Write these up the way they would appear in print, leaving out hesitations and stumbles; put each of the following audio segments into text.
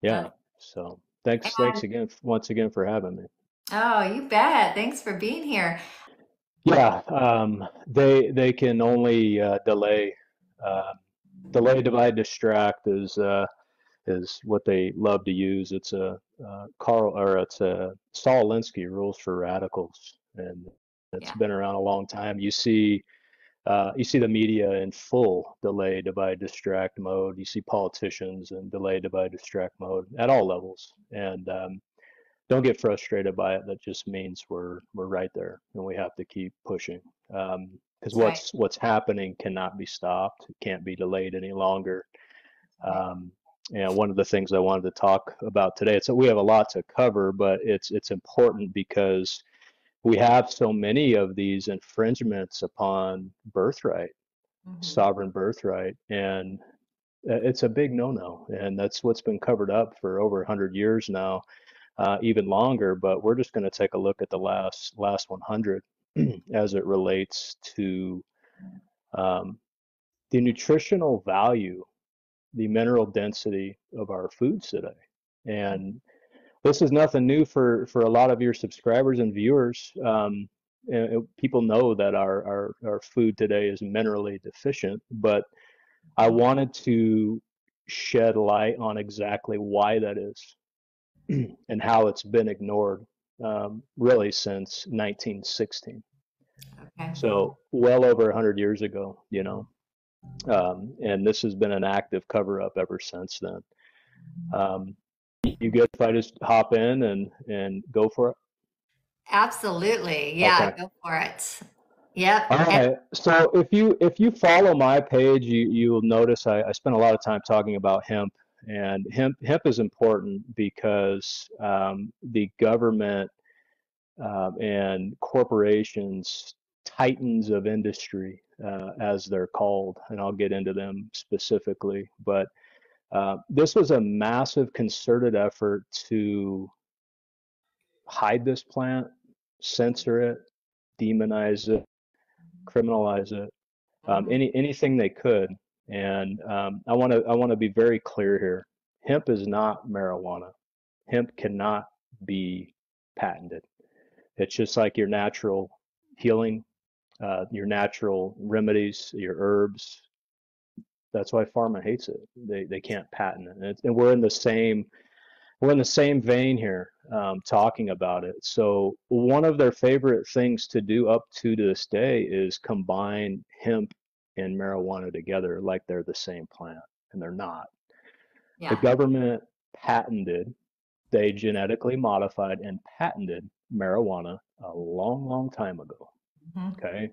Yeah. Okay. So thanks And again, once again for having me. oh, you bet. Thanks for being here. Yeah. They can only uh, delay, divide, distract is what they love to use. It's it's a Saul Alinsky rules for radicals, and it's Yeah. been around a long time. You see the media in full delay, divide, distract mode. You see politicians in delay, divide, distract mode at all levels, and don't get frustrated by it. That just means we're right there, and we have to keep pushing. Because That's right. what's happening cannot be stopped. It can't be delayed any longer. Right. Um, and one of the things I wanted to talk about today, so we have a lot to cover, but it's important because we have so many of these infringements upon birthright, Hmm. sovereign birthright, and it's a big no-no, and that's what's been covered up for over 100 years now, even longer. But we're just going to take a look at the last 100 as it relates to um, the nutritional value, the mineral density of our foods today. And this is nothing new for a lot of your subscribers and viewers. And people know that our food today is minerally deficient, but I wanted to shed light on exactly why that is and how it's been ignored really since 1916. Okay. So well over 100 years ago, and this has been an active cover up ever since then. Um, you good if I just hop in and go for it? Absolutely. Yeah, Okay. go for it. Yep. All And right. So if you follow my page, you'll notice I spend a lot of time talking about hemp, and hemp is important because the government and corporations, titans of industry, as they're called, and I'll get into them specifically, but this was a massive concerted effort to hide this plant, censor it, demonize it, criminalize it, mhm, anything they could. And I want to be very clear here. Hemp is not marijuana. Hemp cannot be patented. It's just like your natural healing, your natural remedies, your herbs. That's why pharma hates it. They can't patent it, and we're in the same vein here, talking about it. So one of their favorite things to do up to this day is combine hemp and marijuana together like they're the same plant, and they're not. The yeah. government patented, they genetically modified and patented marijuana a long, long time ago. Mhm. Okay.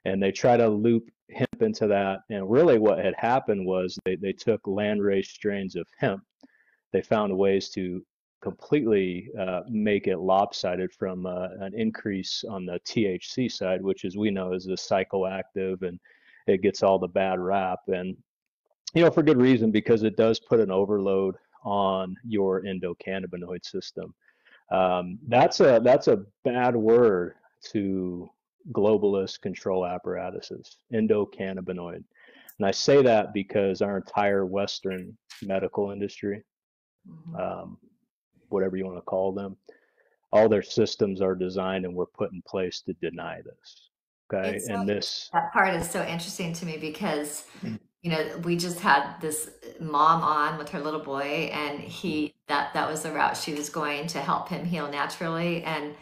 And they try to loop hemp into that. And really, what had happened was they took land raised strains of hemp. They found ways to completely make it lopsided from an increase on the THC side, which, as we know, is the psychoactive, and it gets all the bad rap. And for good reason, because it does put an overload on your endocannabinoid system. That's a bad word to globalist control apparatuses, endocannabinoid. And I say that because our entire Western medical industry, Mhm. um, whatever you want to call them, all their systems are designed and were put in place to deny this. Okay, It's so and this, that part is so interesting to me because we just had this mom on with her little boy, and that was the route she was going to help him heal naturally, and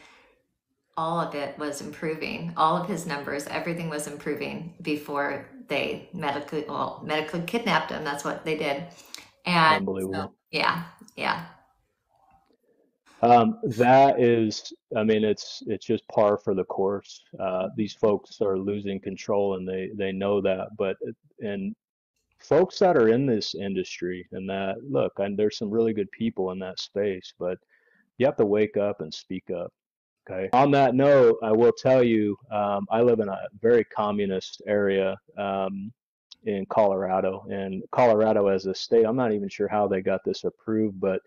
all of it was improving. All of his numbers, everything was improving before they medically kidnapped him. That's what they did. And so, unbelievable. yeah, yeah, That is, I mean, it's just par for the course. These folks are losing control, and they know that. But and folks that are in this industry, and that look, and there's some really good people in that space, but you have to wake up and speak up. Okay. On that note, I will tell you, I live in a very communist area, in Colorado, and Colorado as a state, I'm not even sure how they got this approved, but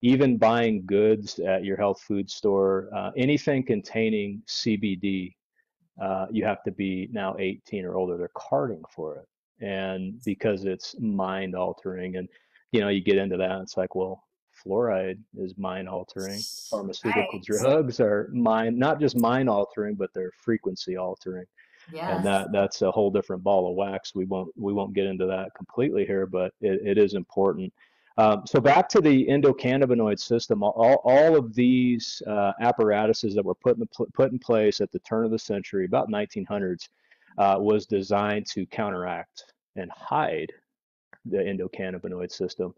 even buying goods at your health food store, anything containing CBD, you have to be now 18 or older. They're carding for it. And because it's mind altering, and you get into that, it's like, well, fluoride is mind altering. Pharmaceutical Right. drugs are mind, not just mind altering, but they're frequency altering. And Yes. that's a whole different ball of wax. We won't get into that completely here, but it is important. So back to the endocannabinoid system, all of these apparatuses that were put in place at the turn of the century, about 1900s, was designed to counteract and hide the endocannabinoid system.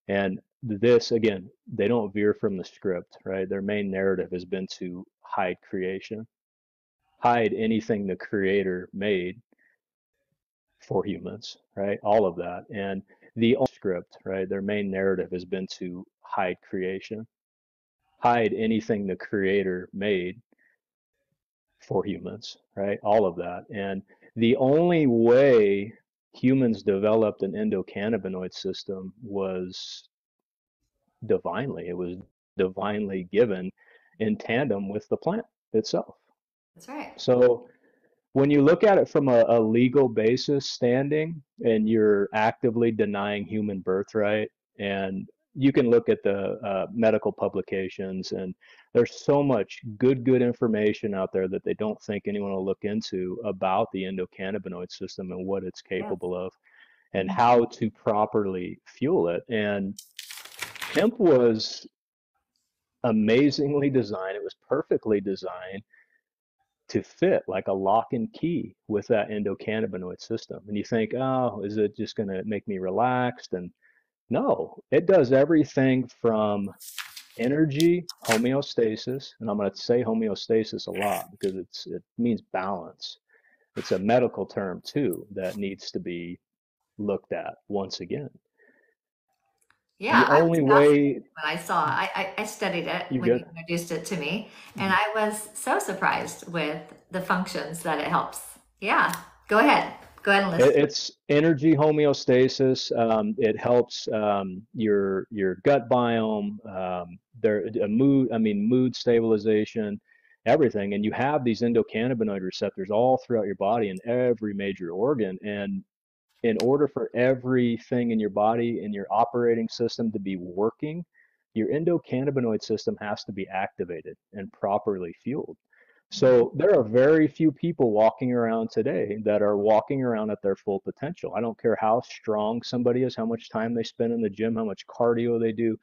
And this, again, they don't veer from the script, right? Their main narrative has been to hide creation, hide anything the creator made for humans, right? All of that. And the script, right? Their main narrative has been to hide creation, hide anything the creator made for humans, right? All of that. And the only way humans developed an endocannabinoid system was divinely. It was divinely given in tandem with the plant itself. That's right. So when you look at it from a legal basis standing and you're actively denying human birthright, and you can look at the medical publications, and there's so much good information out there that they don't think anyone will look into about the endocannabinoid system and what it's Yes. capable of and Mhm. how to properly fuel it. And hemp was amazingly designed. It was perfectly designed to fit like a lock and key with that endocannabinoid system. And you think, oh, is it just going to make me relaxed? And no, it does everything from energy homeostasis, and I'm going to say homeostasis a lot because it means balance. It's a medical term too that needs to be looked at once again. The Yeah, I was only fascinated way when I saw. I studied it you when you get introduced it to me, and I was so surprised with the functions that it helps. Yeah, go ahead. Go ahead and list. It's energy homeostasis. It helps your gut biome, there a mood. I mean, mood stabilization, everything. And you have these endocannabinoid receptors all throughout your body in every major organ. And in order for everything in your body in your operating system to be working, your endocannabinoid system has to be activated and properly fueled. So there are very few people walking around today that are walking around at their full potential. I don't care how strong somebody is, how much time they spend in the gym, how much cardio they do,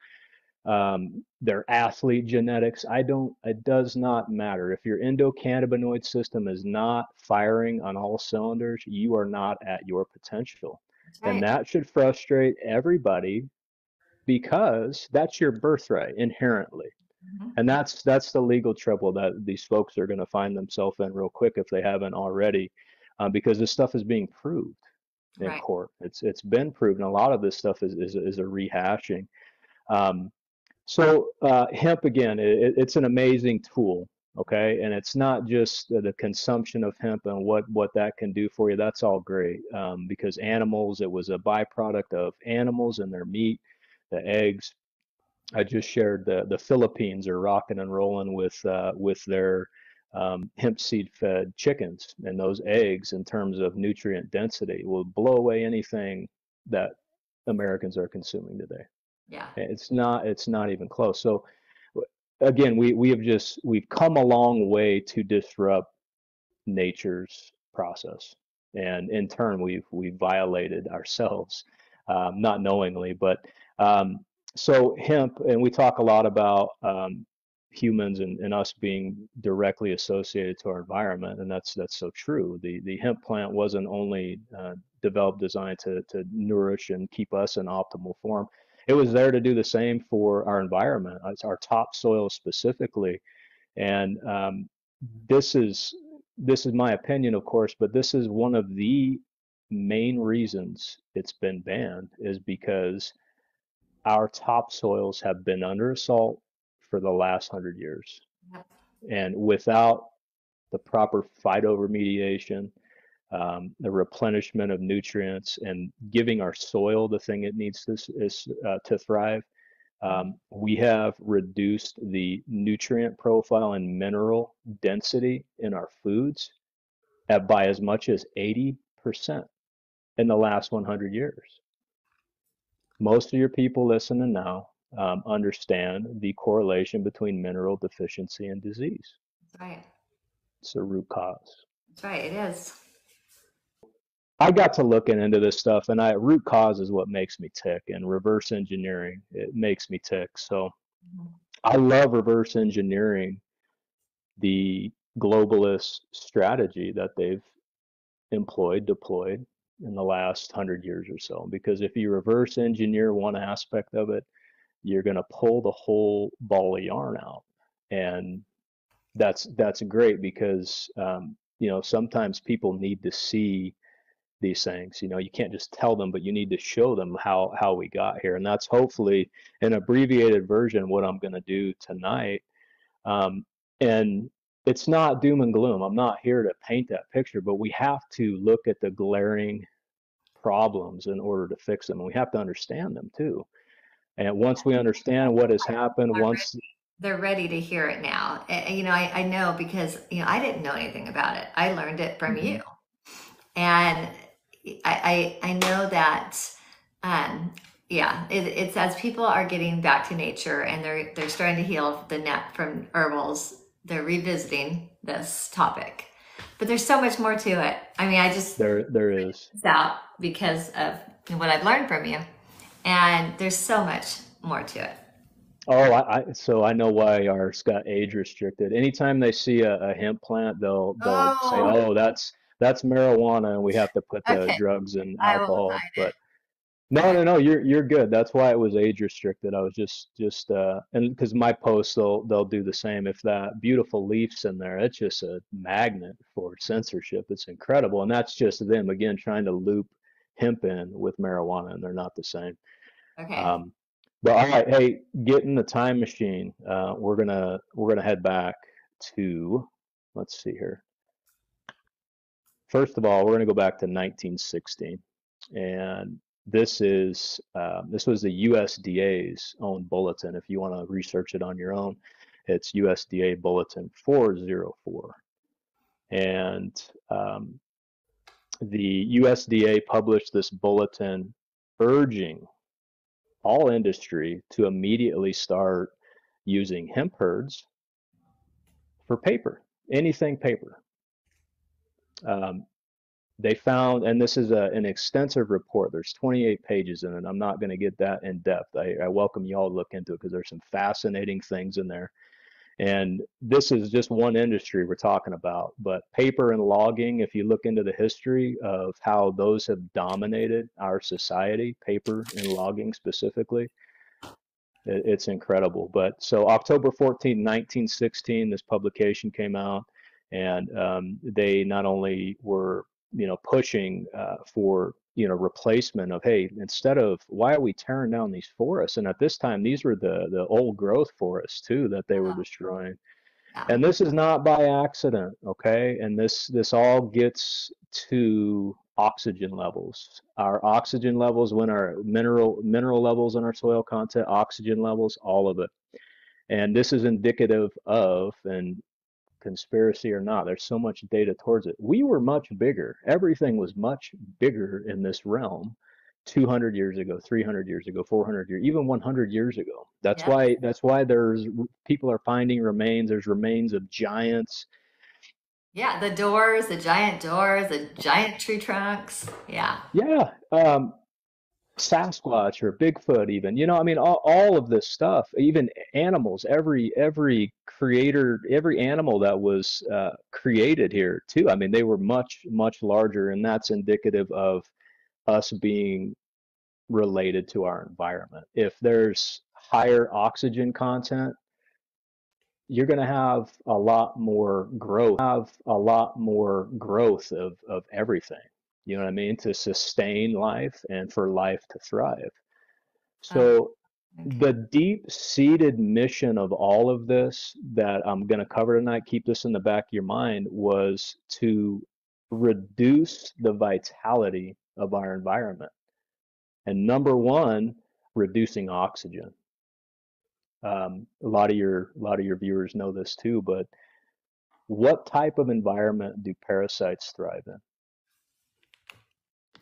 their athlete genetics. It does not matter. If your endocannabinoid system is not firing on all cylinders, you are not at your potential. That's And right. that should frustrate everybody because that's your birthright inherently. And Mhm. that's the legal trouble that these folks are going to find themselves in real quick if they haven't already, because this stuff is being proved in Right. court. It's been proven. A lot of this stuff is a rehashing. Um, hemp again, it's an amazing tool, okay? And it's not just the consumption of hemp and what that can do for you. That's all great, because animals, it was a byproduct of animals and their meat, the eggs. I just shared the Philippines are rocking and rolling with their hemp seed fed chickens, and those eggs in terms of nutrient density will blow away anything that Americans are consuming today. Yeah. It's not even close. So again, we've come a long way to disrupt nature's process, and in turn we've violated ourselves, not knowingly. But um, so hemp, and we talk a lot about humans and us being directly associated to our environment, and that's so true. The hemp plant wasn't only developed, designed to nourish and keep us in optimal form. It was there to do the same for our environment. It's our topsoil specifically, and this is this is my opinion, of course, but this is one of the main reasons it's been banned is because our topsoils have been under assault for the last 100 years. Yep. And without the proper phytoremediation, the replenishment of nutrients, and giving our soil the thing it needs to thrive, we have reduced the nutrient profile and mineral density in our foods by as much as 80% in the last 100 years. Most of your people listening now understand the correlation between mineral deficiency and disease. That's right. It's a root cause. That's right. It is. I got to looking into this stuff, and root cause is what makes me tick, and reverse engineering, it makes me tick. So Mhm. I love reverse engineering the globalist strategy that they've deployed in the last 100 years or so. Because if you reverse engineer one aspect of it, you're going to pull the whole ball of yarn out. And that's great because sometimes people need to see these things. You can't just tell them, but you need to show them how we got here. And that's hopefully an abbreviated version what I'm going to do tonight. And it's not doom and gloom. I'm not here to paint that picture, but we have to look at the glaring problems in order to fix them. And we have to understand them too. And once we understand what has happened, once They're ready to hear it now. I know because, I didn't know anything about it. I learned it from you. Mhm. And I know that, um, yeah, it's as people are getting back to nature and they're starting to heal the net from herbals, they're revisiting this topic. But there's so much more to it. I mean, I just there is. it's out because of what I've learned from you, and there's so much more to it. Oh, so I know why ours got age restricted. Anytime they see a hemp plant, they'll say, Oh, "Oh, that's marijuana," and we have to put the okay. drugs and I will alcohol. find But it. no, Okay. no, no, you're good. That's why it was age restricted. I was just and because my posts they'll do the same. If that beautiful leaf's in there, it's just a magnet for censorship. It's incredible, and that's just them again trying to loop hemp in with marijuana, and they're not the same. Okay. Um, but all right, hey, get in the time machine. We're gonna head back to, let's see here. First of all, we're gonna go back to 1916, and this was the USDA's own bulletin. If you want to research it on your own, it's USDA Bulletin 404, and the USDA published this bulletin urging all industry to immediately start using hemp herds for paper, anything paper. Um, they found, and this is an extensive report. There's 28 pages in it. I'm not going to get that in depth. I welcome you all to look into it because there's some fascinating things in there. And this is just one industry we're talking about. But paper and logging, if you look into the history of how those have dominated our society, paper and logging specifically, it's incredible. But so October 14th, 1916, this publication came out, and they not only were pushing for replacement of, hey, instead of, why are we tearing down these forests? And at this time these were the old growth forests too that they were destroying. Yeah. And this is not by accident, okay? And this all gets to oxygen levels. Our oxygen levels, when our mineral levels in our soil content, oxygen levels, all of it. And this is indicative of, and conspiracy or not, there's so much data towards it. We were much bigger. Everything was much bigger in this realm 200 years ago, 300 years ago, 400 years, even 100 years ago. Yep. That's why there's people are finding remains. There's remains of giants. Yeah. The giant doors, the giant tree trunks. Yeah. Yeah, Sasquatch or Bigfoot even. I mean all of this stuff, even animals, every creator, every animal that was created here too. I mean they were much much larger, and that's indicative of us being related to our environment. If there's higher oxygen content, you're going to have a lot more growth of everything. You know what I mean? To sustain life and for life to thrive. Oh, So okay. the deep-seated mission of all of this that I'm going to cover tonight, keep this in the back of your mind, was to reduce the vitality of our environment. And number one, reducing oxygen. A lot of your viewers know this too, but what type of environment do parasites thrive in?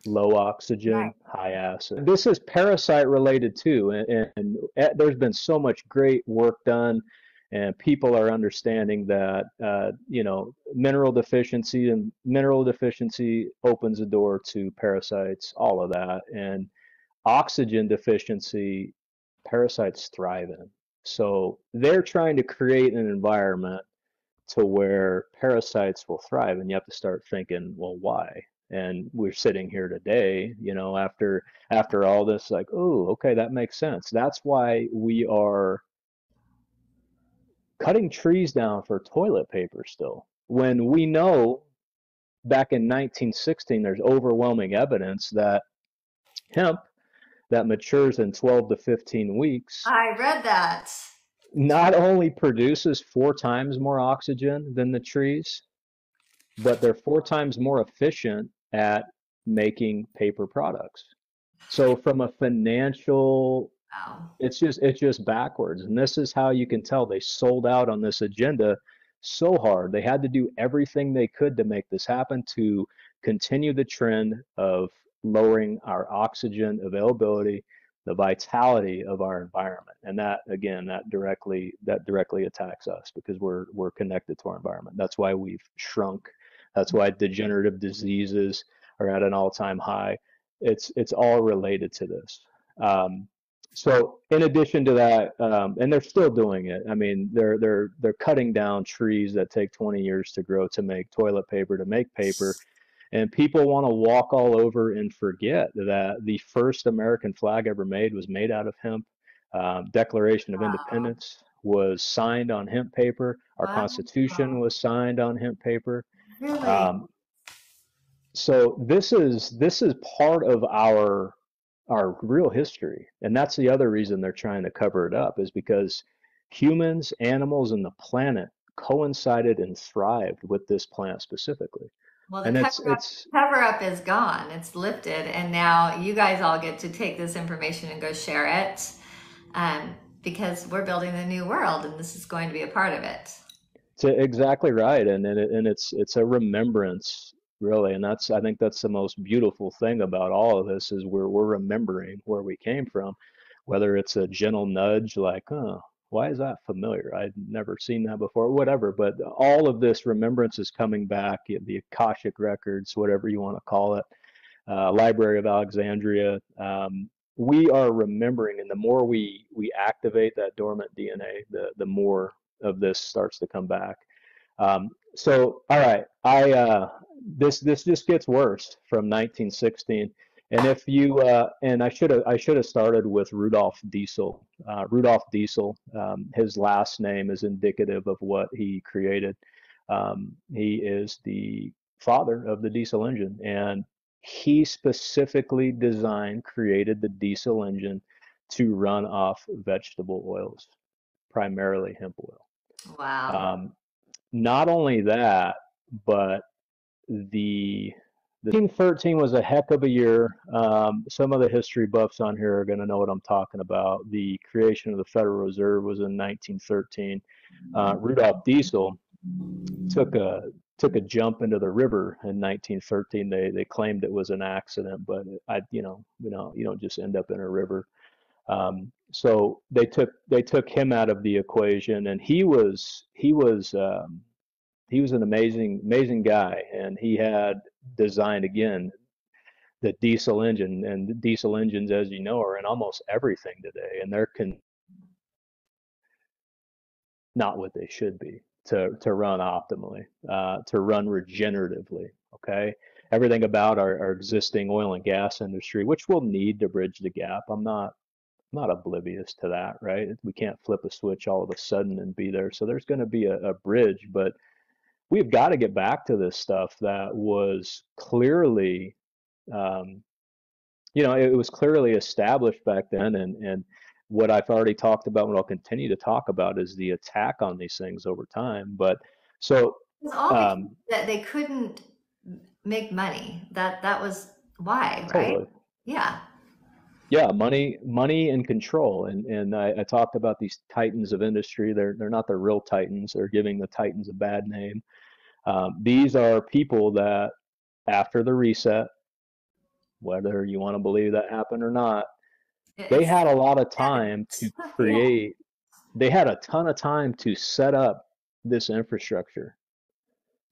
low Right. oxygen, high acid. This is parasite related too, and there's been so much great work done, and people are understanding that mineral deficiency opens the door to parasites, all of that, and oxygen deficiency, parasites thrive in. So they're trying to create an environment to where parasites will thrive, and you have to start thinking, well, why? And we're sitting here today, after all this, like, oh, okay, that makes sense. That's why we are cutting trees down for toilet paper still, when we know back in 1916 there's overwhelming evidence that hemp that matures in 12 to 15 weeks I read that. not only produces 4 times more oxygen than the trees, but they're 4 times more efficient at making paper products. So from a financial, Wow. it's just backwards. And this is how you can tell they sold out on this agenda so hard. They had to do everything they could to make this happen, to continue the trend of lowering our oxygen availability, the vitality of our environment. And that again, that directly attacks us because we're connected to our environment. That's why we've shrunk. That's why degenerative diseases are at an all-time high. It's all related to this. Um, so in addition to that, and they're still doing it. I mean, they're cutting down trees that take 20 years to grow to make toilet paper, to make paper, and people want to walk all over and forget that the first American flag ever made was made out of hemp. Declaration of Wow. Independence was signed on hemp paper. Our Wow. Constitution was signed on hemp paper. Really? Um, so this is part of our real history, and that's the other reason they're trying to cover it up, is because humans, animals, and the planet coincided and thrived with this plant specifically. Well, the And cover it's up it's cover up is gone. It's lifted, and now you guys all get to take this information and go share it, um, because we're building the new world, and this is going to be a part of it. it's exactly right, and it's a remembrance really, and I think that's the most beautiful thing about all of this, is we're remembering where we came from, whether it's a gentle nudge like, huh, why is that familiar? I'd never seen that before, whatever. But all of this remembrance is coming back, the Akashic records, whatever you want to call it, Library of Alexandria. We are remembering, and the more we activate that dormant DNA, the more of this starts to come back. So, all right, this just gets worse from 1916. And if you and I should have started with Rudolf Diesel. Rudolf Diesel, his last name is indicative of what he created. He is the father of the diesel engine, and he specifically created the diesel engine to run off vegetable oils, primarily hemp oil. Wow. Um, Not only that, but the 1913 was a heck of a year. Some of the history buffs on here are going to know what I'm talking about. The creation of the Federal Reserve was in 1913. Rudolph Diesel took a took a jump into the river in 1913. They claimed it was an accident, but you don't just end up in a river. So they took him out of the equation, and he was an amazing guy, and he had designed again the diesel engine, and the diesel engines, as you know, are in almost everything today, and they're not what they should be to run optimally, to run regeneratively. Okay, everything about our existing oil and gas industry, which we'll need to bridge the gap. I'm not oblivious to that, right? We can't flip a switch all of a sudden and be there. So there's going to be a bridge, but we've got to get back to this stuff that was clearly, um, it was clearly established back then. And what I've already talked about, what I'll continue to talk about, is the attack on these things over time. But so, It's all because um, that they couldn't make money. That was why, right? totally. Yeah. Yeah, money and control, and I talked about these titans of industry. They're not the real titans. They're giving the titans a bad name. These are people that, after the reset, whether you want to believe that happened or not. They It's had a lot of time to evidence. Yeah. create, they had a ton of time to set up this infrastructure,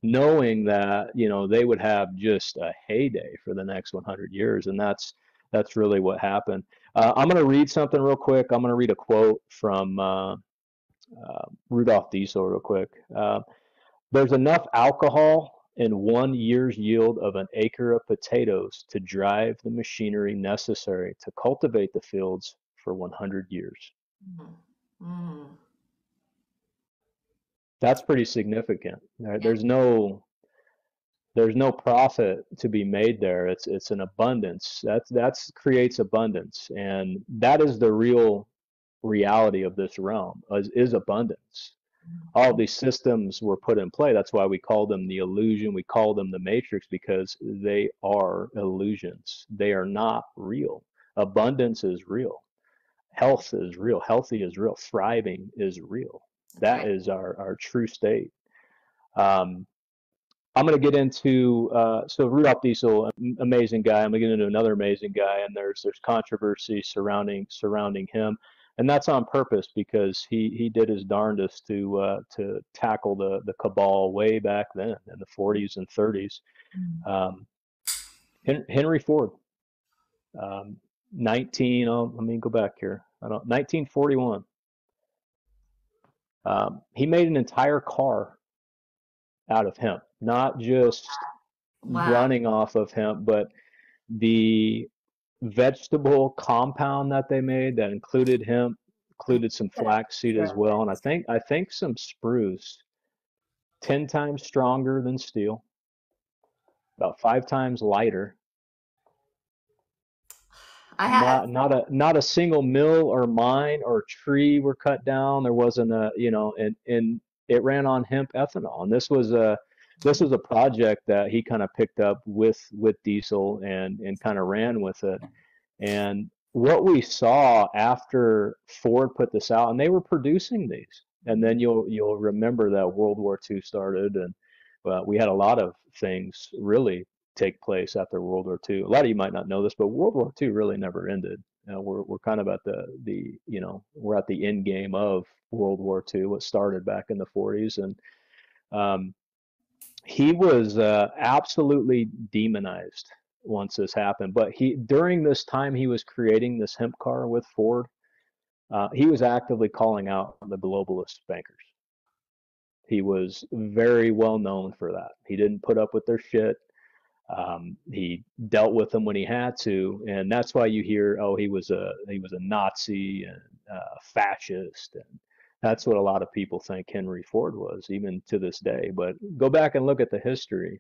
knowing that, they would have just a heyday for the next 100 years. And that's really what happened. I'm going to read something real quick. I'm going to read a quote from Rudolph Diesel real quick. There's enough alcohol in 1 year's yield of an acre of potatoes to drive the machinery necessary to cultivate the fields for 100 years. Mm. Mm. That's pretty significant. Right? Yeah. There's no profit to be made there. It's an abundance. That's creates abundance, and that is the real reality of this realm is abundance. All of these systems were put in play. That's why we call them the illusion. We call them the matrix because they are illusions. They are not real. Abundance is real. Health is real. Healthy is real. Thriving is real. That's That right. is our true state. Um, I'm going to get into so Rudolph Diesel, amazing guy. I'm going to get into another amazing guy, and there's controversy surrounding him, and that's on purpose because he did his darndest to tackle the cabal way back then in the 40s and 30s. Mm. Um, Henry Ford, 19. Oh, let me go back here. I don't 1941. He made an entire car out of hemp, not just Wow. running off of hemp, but the vegetable compound that they made that included hemp, I included some could have flaxseed as picture well, and I this. think I think some spruce, 10 times stronger than steel, about 5 times lighter. I have. Not a single mill or mine or tree were cut down. There wasn't and it ran on hemp ethanol. And this was a project that he kind of picked up with Diesel and kind of ran with it. And what we saw after Ford put this out, and they were producing these, and then you'll remember that World War II started, and we had a lot of things really take place after World War II. A lot of you might not know this, but World War II really never ended. We're kind of at we're at the end game of World War II, what started back in the 40s, and um, he was absolutely demonized once this happened. But during this time he was creating this hemp car with Ford, he was actively calling out the globalist bankers. He was very well known for that. He didn't put up with their shit. He dealt with them when he had to, and that's why you hear, oh, he was a Nazi and fascist, and that's what a lot of people think Henry Ford was, even to this day. But go back and look at the history.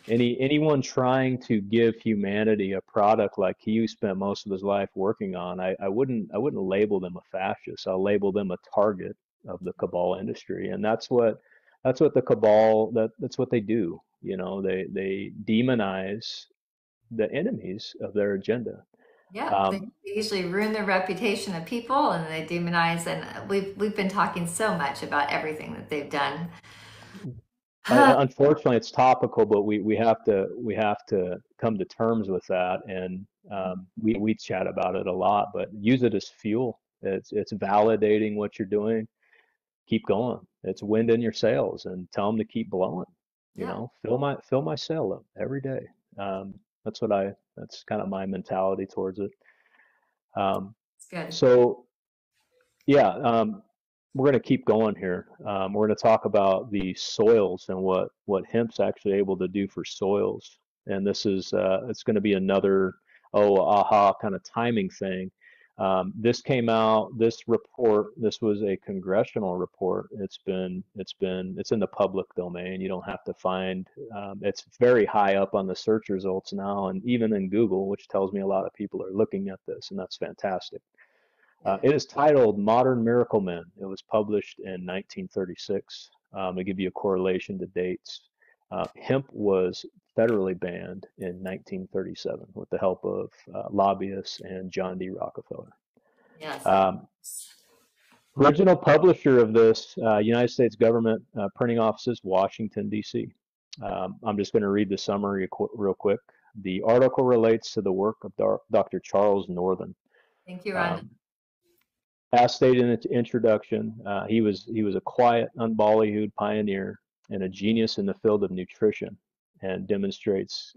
Anyone trying to give humanity a product like he spent most of his life working on, I wouldn't label them a fascist. I'll label them a target of the cabal industry, and that's what the cabal that's what they do. They demonize the enemies of their agenda. Yep, they Um, usually ruin the reputation of people and they demonize. And we've been talking so much about everything that they've done. unfortunately, it's topical, but we have to come to terms with that, and we chat about it a lot. But use it as fuel. It's validating what you're doing. Keep going. It's wind in your sails, and tell them to keep blowing. Yeah, Fill my sail up every day. Um, that's kind of my mentality towards it. Um, it's good. so yeah, we're going to keep going here. We're going to talk about the soils and what hemp's actually able to do for soils. And it's going to be another aha kind of timing thing. This report. This was a congressional report. It's in the public domain. You don't have to find. It's very high up on the search results now, and even in Google, which tells me a lot of people are looking at this, and that's fantastic. Yeah. It is titled Modern Miracle Men. It was published in 1936. To give you a correlation to dates, hemp was federally banned in 1937 with the help of lobbyists and John D. Rockefeller. Yes. Um, Original publisher of this, United States government printing offices, Washington, D.C. I'm just going to read the summary real quick. The article relates to the work of Dr. Charles Northern. Thank you, Rhonda. Um, as stated in its introduction, he was a quiet, unballyhooed pioneer and a genius in the field of nutrition, and demonstrates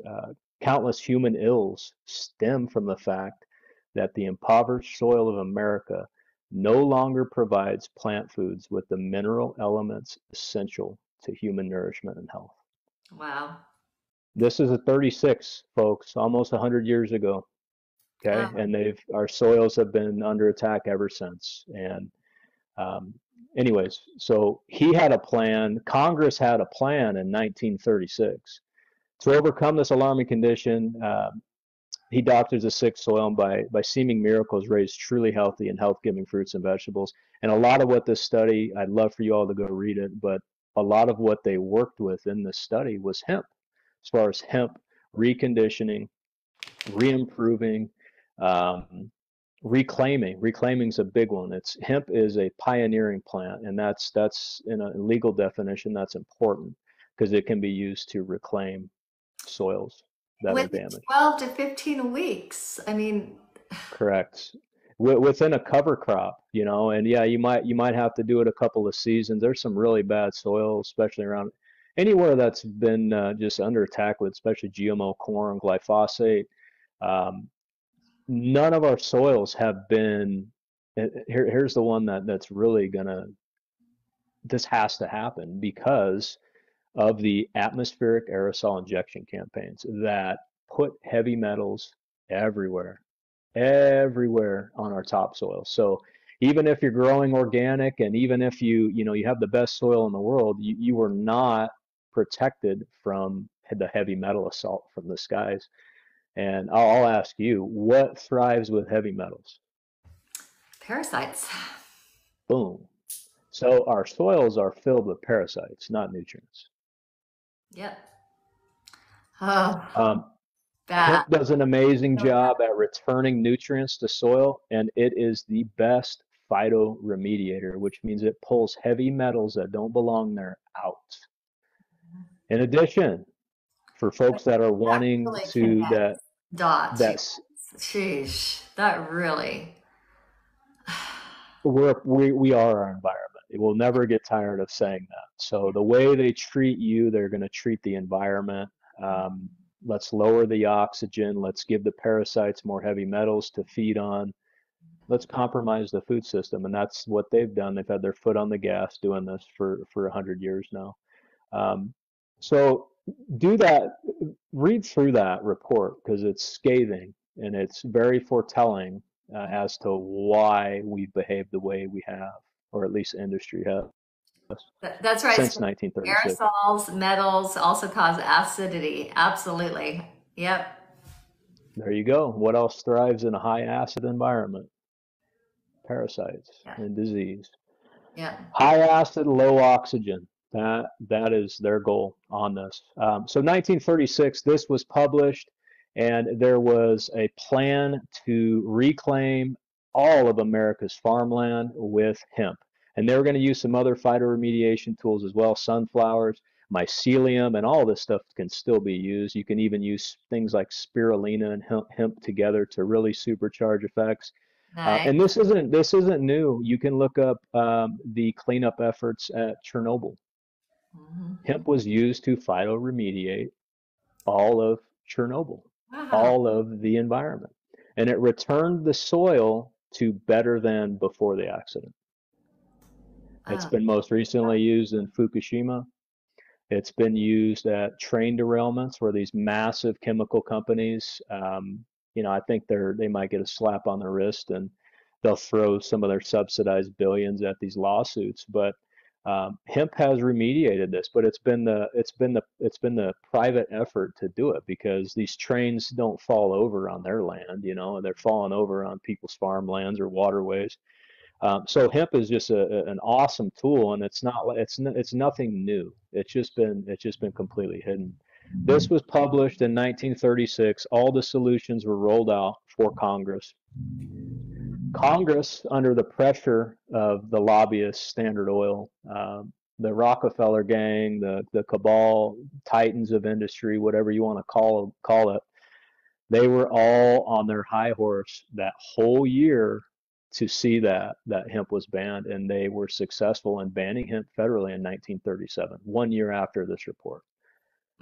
countless human ills stem from the fact that the impoverished soil of America no longer provides plant foods with the mineral elements essential to human nourishment and health. Wow. This is a 36, folks, almost 100 years ago. Oh, Okay, and our soils have been under attack ever since. And um, anyways, so he had a plan. Congress had a plan in 1936 to overcome this alarming condition. He doctors the sick soil, and by seeming miracles raised truly healthy and health-giving fruits and vegetables. And a lot of what this study, I'd love for you all to go read it, but a lot of what they worked with in this study was hemp, as far as hemp reconditioning, re-improving, um, reclaiming. Reclaiming is a big one. It's hemp is a pioneering plant, and that's in a legal definition that's important because it can be used to reclaim soils that are within damaged. 12 to 15 weeks. I mean, Correct. Within a cover crop, and yeah, you might have to do it a couple of seasons. There's some really bad soil, especially around anywhere that's been just under attack with, especially GMO corn, glyphosate. Um, None of our soils have been. Here's the one that's really gonna. This has to happen because of the atmospheric aerosol injection campaigns that put heavy metals everywhere, everywhere on our topsoil. So even if you're growing organic, and even if you have the best soil in the world, you are not protected from the heavy metal assault from the skies. And I'll ask you, what thrives with heavy metals? parasites. Boom. So our soils are filled with parasites, not nutrients. Yep. Oh, Um, bad. Hemp does an amazing job at returning nutrients to soil, and it is the best phytoremediator, which means it pulls heavy metals that don't belong there out. In addition, for folks that are That wanting really to connects dots, you that's guys. Sheesh. That really. we are our environment. We'll never get tired of saying that. So the way they treat you, they're going to treat the environment. Um, let's lower the oxygen. Let's give the parasites more heavy metals to feed on. Let's compromise the food system, and that's what they've done. They've had their foot on the gas doing this for 100 years now. Um, so do that. Read through that report because it's scathing and it's very foretelling as to why we've behaved the way we have, or at least industry has, That's right. since So 1936. aerosols, metals also cause acidity. Absolutely. Yep. There you go. What else thrives in a high acid environment? Parasites Yeah. and disease. Yeah. High acid, low oxygen. That is their goal on this. So 1936, this was published, and there was a plan to reclaim all of America's farmland with hemp. And they were going to use some other phytoremediation tools as well, sunflowers, mycelium, and all this stuff can still be used. You can even use things like spirulina and hemp together to really supercharge effects. Nice. And this isn't new. You can look up the cleanup efforts at Chernobyl. Mhm. Hemp was used to phytoremediate all of Chernobyl, Wow. all of the environment, and it returned the soil to better than before the accident. It's Oh, been most recently used in Fukushima. It's been used at train derailments where these massive chemical companies, I think they might get a slap on the wrist and they'll throw some of their subsidized billions at these lawsuits. But hemp has remediated this, but it's been the private effort to do it because these trains don't fall over on their land, and they're falling over on people's farmlands or waterways. So hemp is just an awesome tool, and it's nothing new. It's just been completely hidden. This was published in 1936. All the solutions were rolled out for Congress. Congress, under the pressure of the lobbyists, Standard Oil, the Rockefeller gang, the cabal, titans of industry, whatever you want to call it, They were all on their high horse that whole year to see that hemp was banned, and they were successful in banning hemp federally in 1937, 1 year after this report.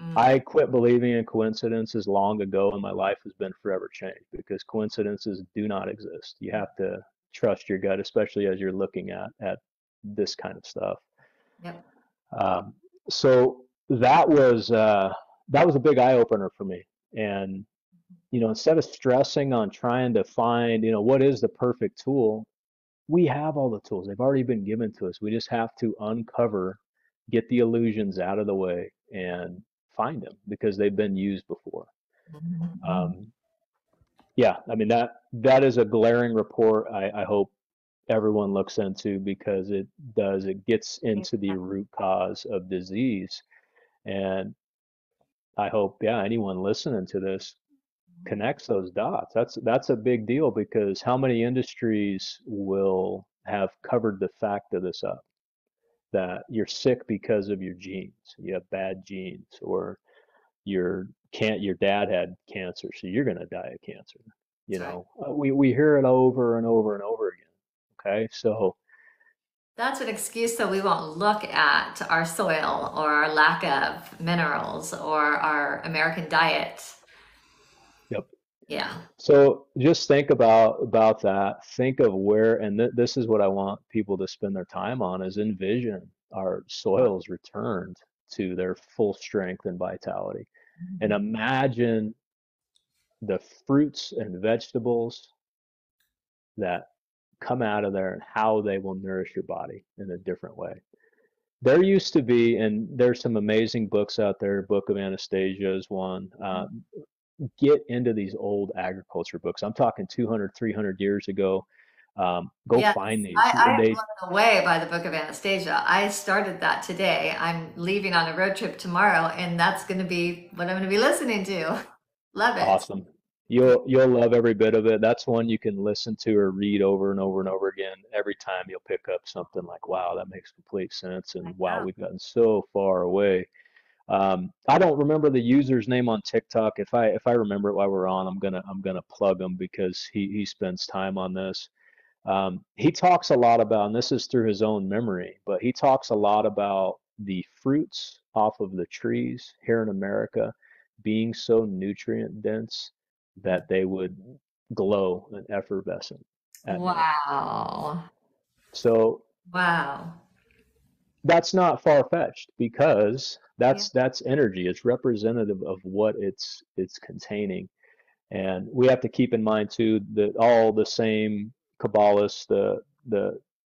Mm. I quit believing in coincidences long ago, and my life has been forever changed because coincidences do not exist. You have to trust your gut, especially as you're looking at this kind of stuff. Yep. Um, so that was a big eye opener for me. And instead of stressing on trying to find, what is the perfect tool, we have all the tools. They've already been given to us. We just have to uncover, get the illusions out of the way, and find them because they've been used before. Mhm. Um, yeah, I mean that is a glaring report. I hope everyone looks into because it gets into the root cause of disease, and I hope anyone listening to this connects those dots. That's a big deal because how many industries will have covered the fact of this up? That you're sick because of your genes. You have bad genes, or your dad had cancer, so you're going to die of cancer. That's right. We hear it over and over and over again. Okay, so That's an excuse so we won't look at our soil or our lack of minerals or our American diet. yep. Yeah. So just think about that. Think of where, and this is what I want people to spend their time on, is envision our soils returned to their full strength and vitality, and imagine the fruits and vegetables that come out of there and how they will nourish your body in a different way. There used to be, and there's some amazing books out there. Book of Anastasia is one. Get into these old agriculture books. I'm talking 200, 300 years ago. Go Yes, find these. I am They blown away by the Book of Anastasia. I started that today. I'm leaving on a road trip tomorrow, and that's going to be what I'm going to be listening to. Love it. awesome. You'll love every bit of it. That's one you can listen to or read over and over and over again. Every time you'll pick up something like, wow, that makes complete sense, I and wow, know. we've gotten so far away. I don't remember the user's name on TikTok. If I remember it while we're on, I'm gonna plug him because he spends time on this. He talks a lot about, and this is through his own memory, but he talks a lot about the fruits off of the trees here in America being so nutrient dense that they would glow and effervescent at night. Wow. So Wow. that's not far-fetched because Yeah. that's energy. It's representative of what it's containing. And we have to keep in mind too that all the same Kabbalists, the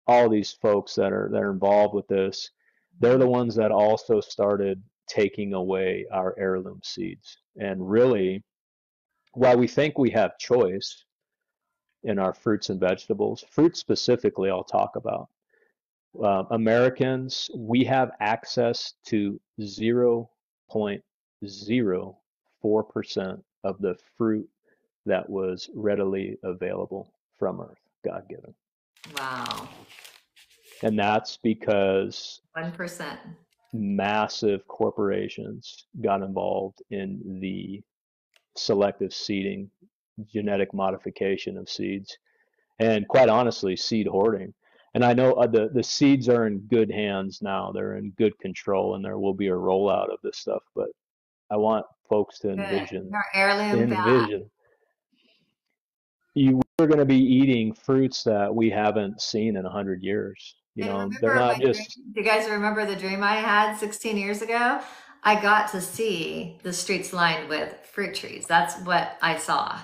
all these folks that are involved with this, they're the ones that also started taking away our heirloom seeds. And really, while we think we have choice in our fruits and vegetables, fruit specifically, I'll talk about. Americans, we have access to 0.04% of the fruit that was readily available from Earth, God given. Wow. And that's because 1%. massive corporations got involved in the selective seeding, genetic modification of seeds, and quite honestly, seed hoarding. And I know the seeds are in good hands now. They're in good control, and there will be a rollout of this stuff. But I want folks to Good. envision Our heirloom back. envision we're going to be eating fruits that we haven't seen in 100 years. And They're remember not my dream? just Do you guys remember the dream I had 16 years ago? I got to see the streets lined with fruit trees. That's what I saw.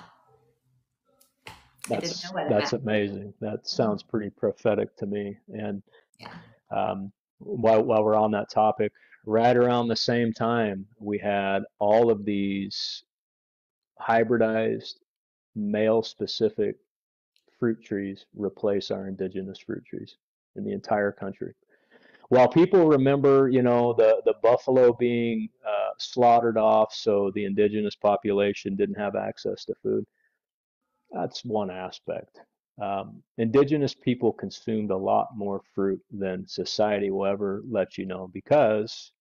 I didn't know what it that's meant. amazing. That sounds pretty prophetic to me. And Yeah. while we're on that topic, right around the same time, we had all of these hybridized male specific fruit trees replace our indigenous fruit trees in the entire country. While people remember, the buffalo being slaughtered off so the indigenous population didn't have access to food, that's one aspect. Indigenous people consumed a lot more fruit than society will ever let you know because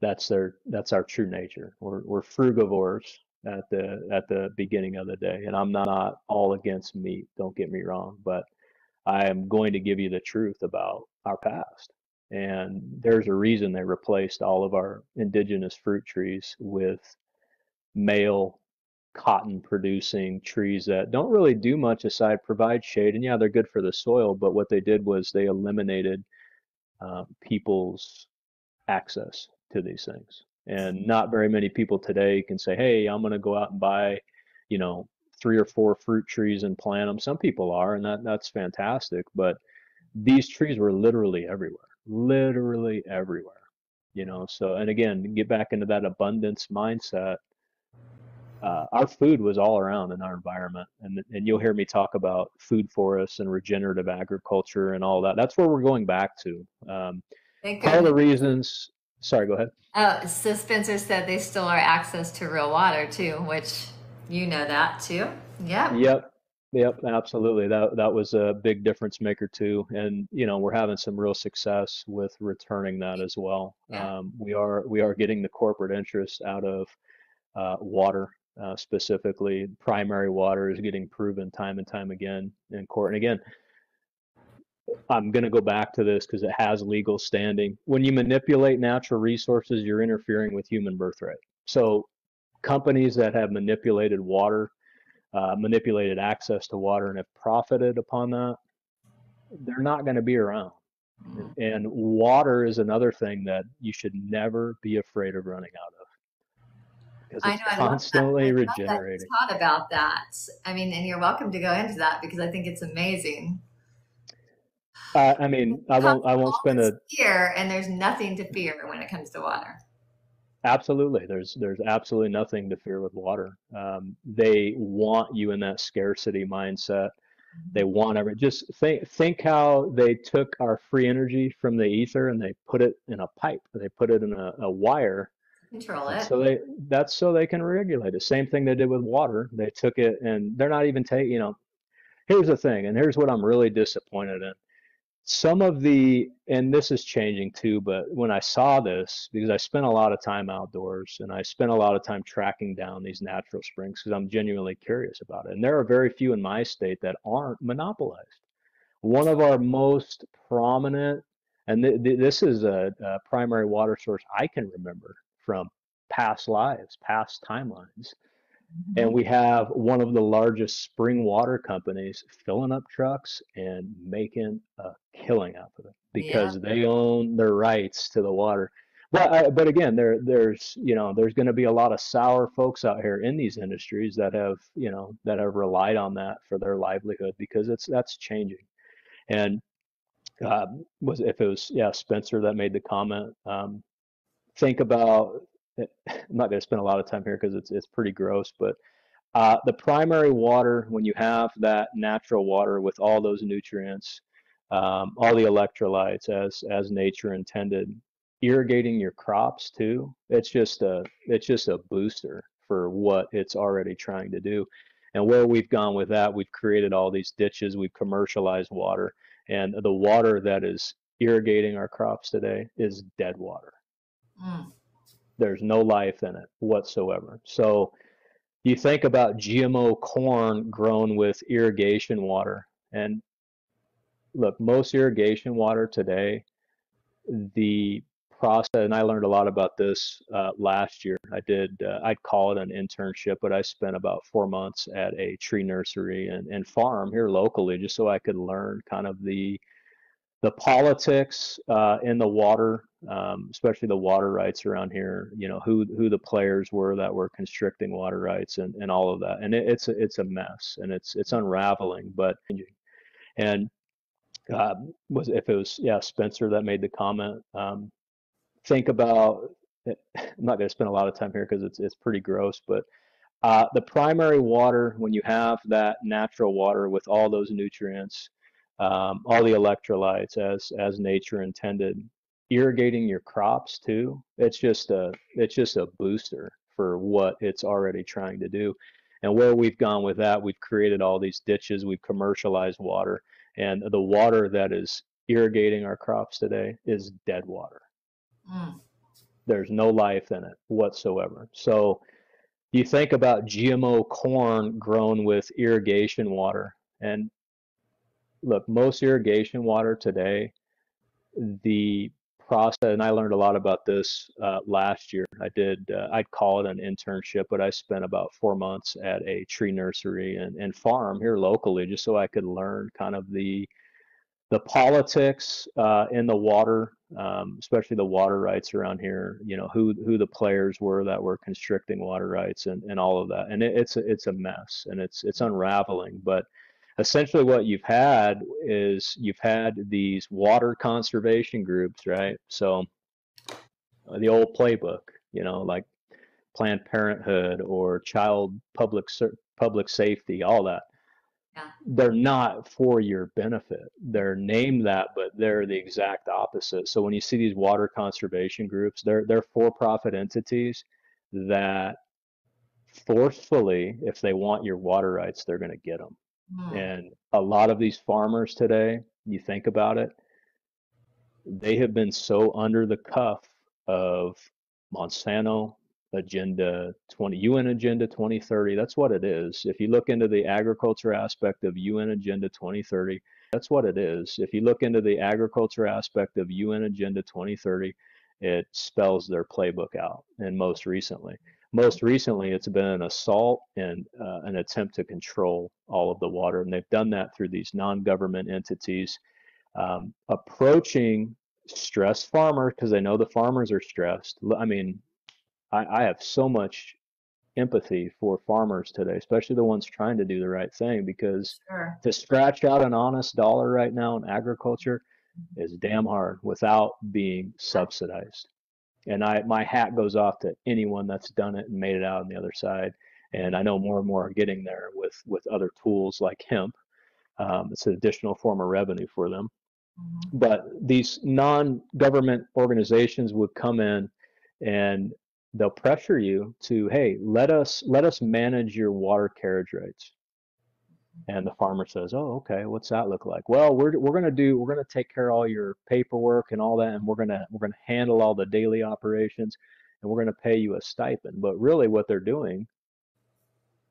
that's our true nature. We're frugivores, at the beginning of the day. And I'm not all against meat, don't get me wrong, but I am going to give you the truth about our past. And there's a reason they replaced all of our indigenous fruit trees with male cotton producing trees that don't really do much aside provide shade. And yeah, they're good for the soil, but what they did was they eliminated people's access to these things. And not very many people today can say, hey, I'm going to go out and buy, you know, 3 or 4 fruit trees and plant them. Some people are, and that's fantastic. But these trees were literally everywhere. So, and again, get back into that abundance mindset. Our food was all around in our environment, and you'll hear me talk about food forests and regenerative agriculture and all that. That's where we're going back to. Thank Part of goodness. the reasons. Sorry, go ahead. Oh, so Spencer said they still are access to real water too, which you know that too. Yep. Yep, yep, absolutely. That was a big difference maker too, and we're having some real success with returning that as well. Yeah. We are getting the corporate interest out of water, specifically primary water is getting proven time and time again in court. And again, I'm going to go back to this because it has legal standing. When you manipulate natural resources, you're interfering with human birthright. So companies that have manipulated water, manipulated access to water, and have profited upon that, they're not going to be around. Mm. And water is another thing that you should never be afraid of running out of because I it's know, I love that. I constantly love that you regenerating. taught about that. I mean, and you're welcome to go into that because I think it's amazing. I mean, I You have won't. I won't all spend this a. fear, and there's nothing to fear when it comes to water. Absolutely, there's absolutely nothing to fear with water. They want you in that scarcity mindset. They want every. Just think how they took our free energy from the ether and they put it in a pipe. They put it in a wire, Control and it. that's so they can regulate it. Same thing they did with water. They took it and they're not even taking. Here's the thing, and here's what I'm really disappointed in. Some of and this is changing too, but when I saw this, because I spent a lot of time outdoors and I spent a lot of time tracking down these natural springs because I'm genuinely curious about it. And there are very few in my state that aren't monopolized. One of our most prominent, and this is a primary water source I can remember from past lives, past timelines, and Mhm. we have one of the largest spring water companies filling up trucks and making a killing out of it Yeah. because they own the rights to the water. But again, there's going to be a lot of sour folks out here in these industries that have relied on that for their livelihood because that's changing. And was if it was yeah Spencer that made the comment. Think about. I'm not going to spend a lot of time here because it's pretty gross, but the primary water, when you have that natural water with all those nutrients, all the electrolytes as nature intended, irrigating your crops too, it's just a booster for what it's already trying to do. And where we've gone with that, we've created all these ditches, we've commercialized water, and the water that is irrigating our crops today is dead water. Mm. There's no life in it whatsoever. So you think about GMO corn grown with irrigation water. And look, most irrigation water today, the process, and I learned a lot about this last year. I'd call it an internship, but I spent about 4 months at a tree nursery and farm here locally just so I could learn kind of the politics in the water, especially the water rights around here. Who the players were that were constricting water rights and all of that. And it's a mess and it's unraveling. But and was if it was yeah Spencer that made the comment. Think about. I'm not going to spend a lot of time here because it's pretty gross, but the primary water, when you have that natural water with all those nutrients, all the electrolytes as nature intended, irrigating your crops too, it's just a booster for what it's already trying to do. And where we've gone with that, we've created all these ditches, we've commercialized water, and the water that is irrigating our crops today is dead water. Mm. There's no life in it whatsoever. So You think about GMO corn grown with irrigation water. And look, most irrigation water today, the process, and I learned a lot about this last year. I'd call it an internship, but I spent about 4 months at a tree nursery and farm here locally just so I could learn kind of the politics in the water, especially the water rights around here. You know who the players were that were constricting water rights and all of that. And it's a mess and it's unraveling. But essentially, what you've had these water conservation groups, right? So the old playbook, like Planned Parenthood or Child Public Safety, all that Yeah. they're not for your benefit. They're named that, but they're the exact opposite. So when you see these water conservation groups, they're for-profit entities that forcefully, if they want your water rights, they're going to get them. Mm. And a lot of these farmers today, you think about it, they have been so under the cuff of Monsanto Agenda 20, UN Agenda 2030. That's what it is. If you look into the agriculture aspect of UN Agenda 2030, that's what it is. If you look into the agriculture aspect of UN Agenda 2030, it spells their playbook out. And most recently, it's been an assault and an attempt to control all of the water. And they've done that through these non-government entities approaching stressed farmers because they know the farmers are stressed. I mean, I have so much empathy for farmers today, especially the ones trying to do the right thing, because Sure. to scratch out an honest dollar right now in agriculture is damn hard without being subsidized. And my hat goes off to anyone that's done it and made it out on the other side. And I know more and more are getting there with other tools like hemp. It's an additional form of revenue for them. Mhm. But these non-government organizations would come in and they'll pressure you to, hey, let us manage your water carriage rights. And the farmer says, oh, okay, what's that look like? Well, we're gonna take care of all your paperwork and all that, and we're gonna handle all the daily operations, and we're gonna pay you a stipend. But really, what they're doing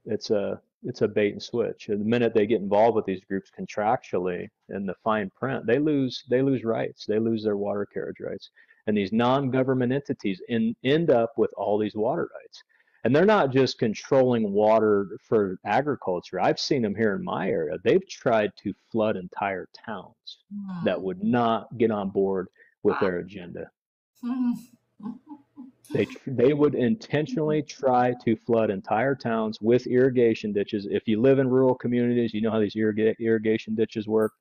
it's a bait and switch. And the minute they get involved with these groups contractually in the fine print, they lose rights. They lose their water carriage rights. And these non-government entities end up with all these water rights. And they're not just controlling water for agriculture. I've seen them here in my area. They've tried to flood entire towns that Mm. would not get on board with Wow. their agenda. Mhm. They would intentionally try to flood entire towns with irrigation ditches. If you live in rural communities, you know how these irrigation ditches work.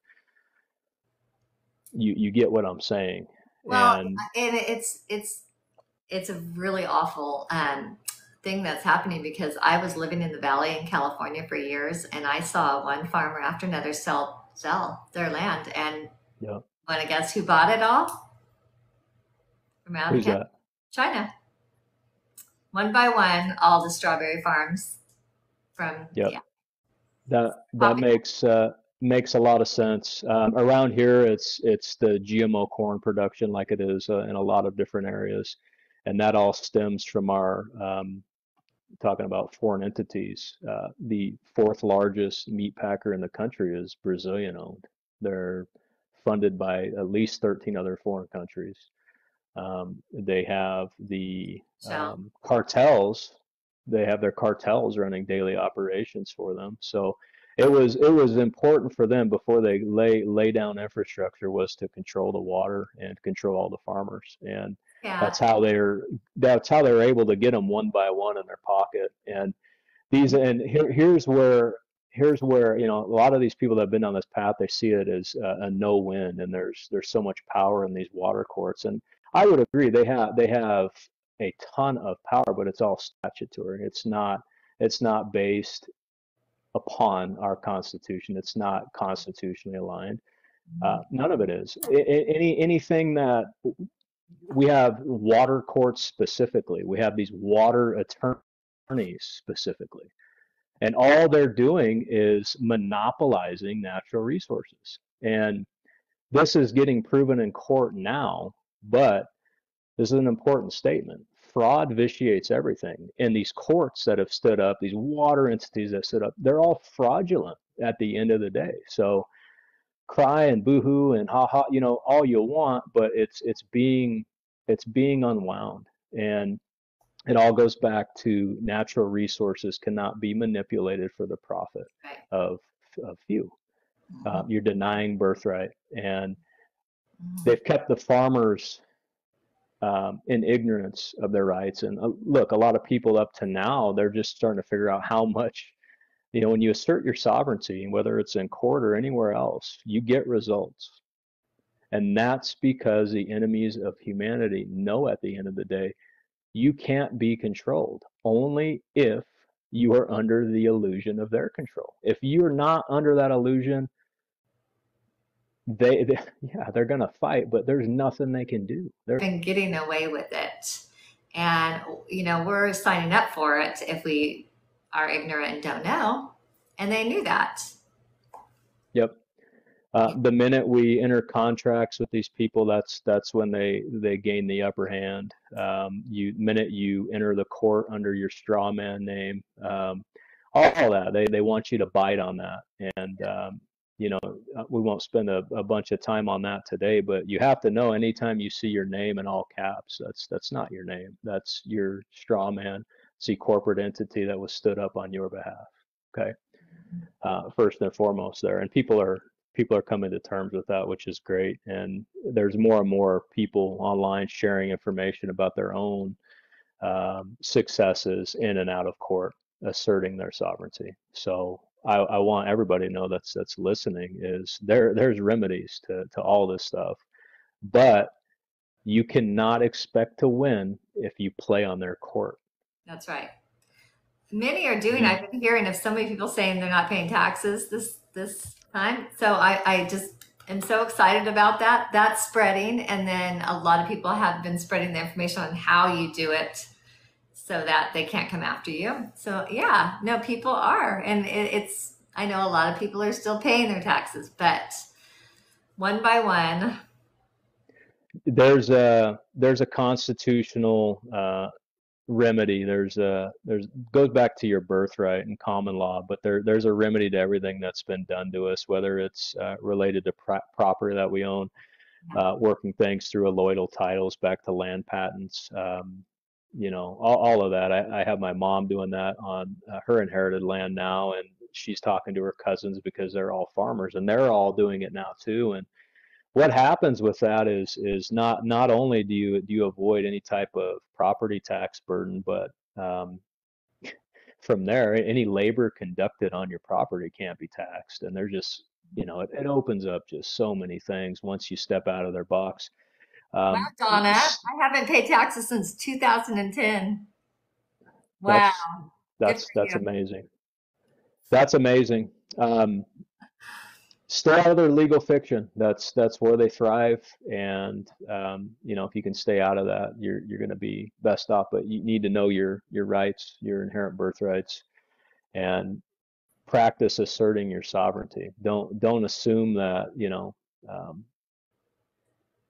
You get what I'm saying. Well, And and it's a really awful thing that's happening because I was living in the valley in California for years, and I saw one farmer after another sell their land. And yeah, want to guess who bought it all from out of who's that? China? One by one, all the strawberry farms from Yep, yeah, that popping. makes a lot of sense. Around here, it's the GMO corn production, like it is in a lot of different areas, and that all stems from our talking about foreign entities, the fourth largest meat packer in the country is Brazilian owned. They're funded by at least 13 other foreign countries. They have the So cartels. They have their cartels running daily operations for them. So it was important for them before they lay down infrastructure was to control the water and control all the farmers. And yeah, that's how they're that's how they're able to get them one by one in their pocket. And here's where a lot of these people that have been on this path, they see it as a no win, and there's so much power in these water courts. And I would agree they have a ton of power, but it's all statutory. It's not based upon our constitution. It's not constitutionally aligned. None of it is. Anything that we have water courts specifically, we have these water attorneys specifically, and all they're doing is monopolizing natural resources. And this is getting proven in court now, but this is an important statement. fraud vitiates everything. And these courts that have stood up, these water entities that stood up, they're all fraudulent at the end of the day. So cry and boohoo and ha ha, all you want, but it's being unwound. And it all goes back to natural resources cannot be manipulated for the profit Right. of few. Mhm. You're denying birthright, and Mhm. they've kept the farmers in ignorance of their rights. And look, a lot of people up to now, they're just starting to figure out how much, when you assert your sovereignty, whether it's in court or anywhere else, you get results. And that's because the enemies of humanity know at the end of the day, you can't be controlled only if you are under the illusion of their control. If you're not under that illusion, they yeah, they're going to fight, but there's nothing they can do. They're Been getting away with it. And, we're signing up for it if we are ignorant and don't know. And they knew that. Yep. The minute we enter contracts with these people, that's when they gain the upper hand. Minute you enter the court under your straw man name, all that they want you to bite on that. And we won't spend a bunch of time on that today, but you have to know anytime you see your name in all caps, that's not your name. That's your straw man. It's the corporate entity that was stood up on your behalf. Okay, first and foremost there, and people are coming to terms with that, which is great. And there's more and more people online sharing information about their own successes in and out of court, asserting their sovereignty. So I want everybody to know that's listening is there's remedies to all this stuff, but you cannot expect to win if you play on their court. That's right. Many are doing. You I've been hearing of so many people saying they're not paying taxes this time. So I just am so excited about that. That's spreading, and then a lot of people have been spreading the information on how you do it, so that they can't come after you. So yeah, no, people are, and it's. I know a lot of people are still paying their taxes, but one by one. there's a constitutional remedy. There's goes back to your birthright and common law, but there's a remedy to everything that's been done to us, whether it's related to property that we own, working things through alloidal titles back to land patents, all of that. I have my mom doing that on her inherited land now, and she's talking to her cousins because they're all farmers and they're all doing it now too. And what happens with that is not only do you avoid any type of property tax burden, but from there, any labor conducted on your property can't be taxed. And they're just, it opens up just so many things once you step out of their box. Wow, Um, Donna, I haven't paid taxes since 2010. Wow, that's good for that's you. amazing. That's amazing. Stay out of their legal fiction. That's where they thrive. And if you can stay out of that, you're going to be best off. But you need to know your rights, your inherent birthrights, and practice asserting your sovereignty. Don't assume that um,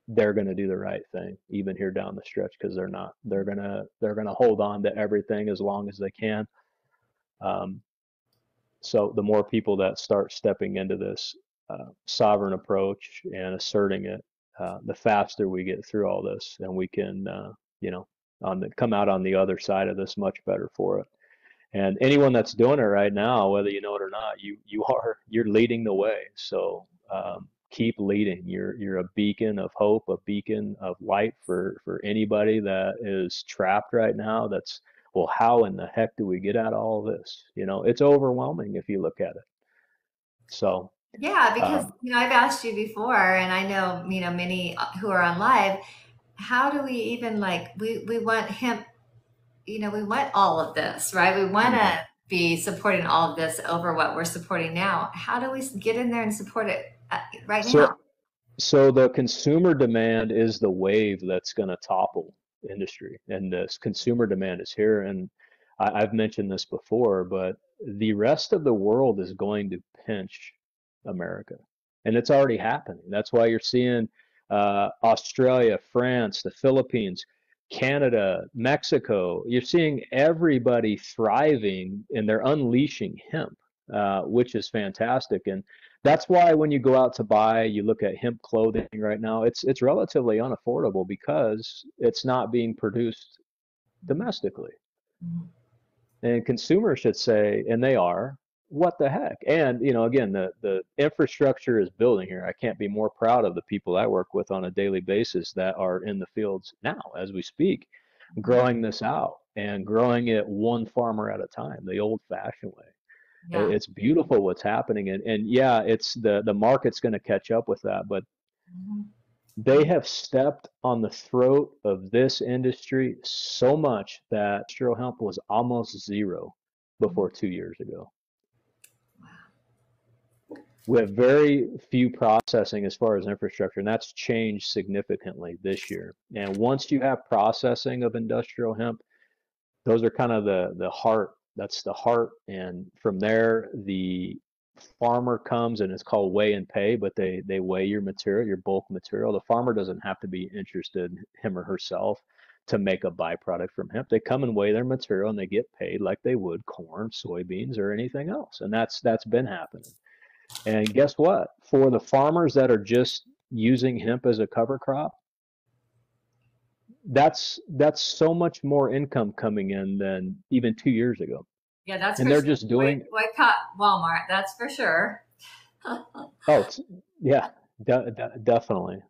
they're going to do the right thing, even here down the stretch, because they're not. They're gonna hold on to everything as long as they can. Um, So the more people that start stepping into this sovereign approach and asserting it, the faster we get through all this, and we can, come out on the other side of this much better for it. And anyone that's doing it right now, whether you know it or not, you're leading the way. So keep leading. You're a beacon of hope, a beacon of light for anybody that is trapped right now. That's, well, how in the heck do we get out of all this? It's overwhelming if you look at it. So Yeah, because um, I've asked you before, and I know many who are on live. How do we even we want hemp? We want all of this, right? We want mhm. to be supporting all of this over what we're supporting now. How do we get in there and support it right now? so so the consumer demand is the wave that's going to topple industry, and this consumer demand is here. And I've mentioned this before, but the rest of the world is going to pinch America, and it's already happening. That's why you're seeing Australia, France, the Philippines Canada, Mexico. You're seeing everybody thriving and they're unleashing hemp, which is fantastic. And that's why when you go out to buy, you look at hemp clothing right now, it's relatively unaffordable because it's not being produced domestically. Mhm. And consumers should say, and they are, what the heck? And, again, the infrastructure is building here. I can't be more proud of the people I work with on a daily basis that are in the fields now as we speak, growing this out and growing it one farmer at a time, the old fashioned way. Yeah. It's beautiful what's happening. And yeah, it's the market's going to catch up with that, but Mhm. they have stepped on the throat of this industry so much that industrial hemp was almost zero Mhm. before 2 years ago. Wow. We have very few processing as far as infrastructure, and that's changed significantly this year. And once you have processing of industrial hemp, those are kind of the heart. That's the heart, and from there the farmer comes, and it's called weigh and pay, but they weigh your material, your bulk material. The farmer doesn't have to be interested, him or herself, to make a byproduct from hemp. They come and weigh their material and they get paid like they would corn, soybeans, or anything else. And that's been happening. And guess what? For the farmers that are just using hemp as a cover crop, that's so much more income coming in than even 2 years ago. Yeah, that's And for they're sure. just doing, Boycott Walmart, that's for sure. oh, yeah, definitely.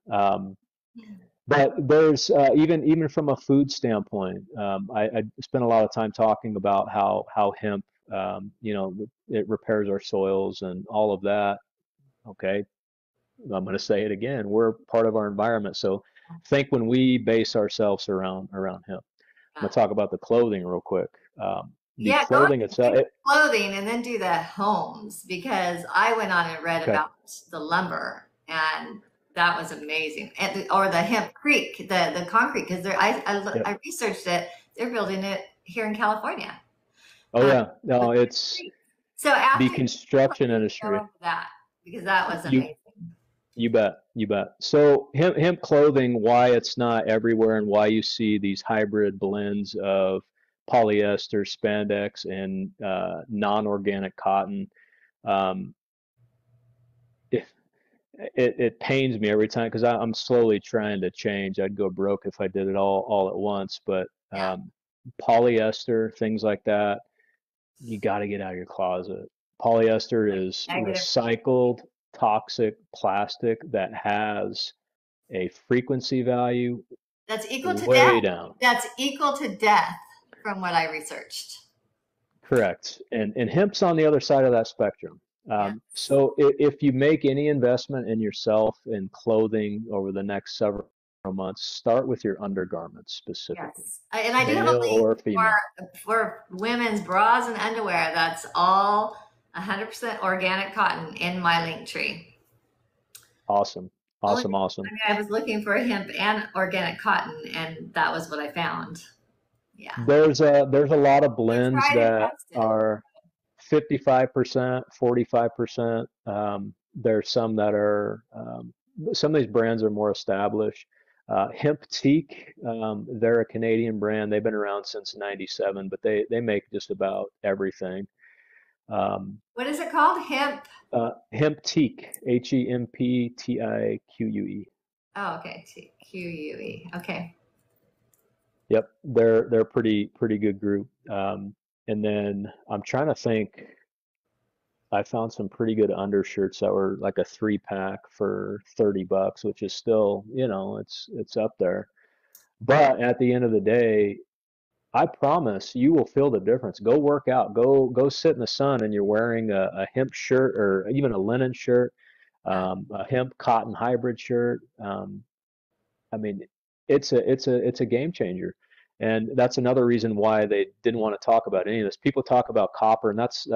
But there's even from a food standpoint, I spent a lot of time talking about how hemp, it repairs our soils and all of that. Okay, I'm going to say it again. We're part of our environment, so think when we base ourselves around hemp. I'm going to talk about the clothing real quick. The Yeah, go clothing itself. into clothing and then do the homes because I went on and read Okay. about the lumber and that was amazing. Or the hemp creek, the concrete because Yep. I researched it. They're building it here in California. Oh Uh, yeah. the No, hemp it's creek. So the after construction go industry. into that because that was You amazing. You bet, you bet. So hemp clothing, why it's not everywhere and why you see these hybrid blends of polyester, spandex, and non-organic cotton. Um, it, it pains me every time because I'm slowly trying to change. I'd go broke if I did it all at once. But Yeah, polyester, things like that, you got to get out of your closet. Polyester like is negative. recycled toxic plastic that has a frequency value That's equal to death. way down. That's equal to death from what I researched. Correct. And hemp's on the other side of that spectrum. Yes. So if you make any investment in yourself in clothing over the next several months, start with your undergarments specifically, Yes. And I do have a male link or female. for women's bras and underwear. That's all 100% organic cotton in my link tree. Awesome. Only Awesome. because, Awesome. I was looking for hemp and organic cotton, and that was what I found. Yeah. There's a lot of We blends tried and that tested. are 55%, 45%. There's some that are, some of these brands are more established. Hemp Teak, they're a Canadian brand. They've been around since '97, but they make just about everything. Um, What is it called? Hemp. Hemp Teak, HEMPTIQUE. Oh, okay. QUE. Okay. Yep, they're pretty good group. And then I'm trying to think. I found some pretty good undershirts that were like a 3 pack for $30, which is still, it's up there. But at the end of the day, I promise you will feel the difference. Go work out, go sit in the sun, and you're wearing a hemp shirt or even a linen shirt, Yeah. a hemp cotton hybrid shirt. I mean, it's a game changer. And that's another reason why they didn't want to talk about any of this. People talk about copper, and that's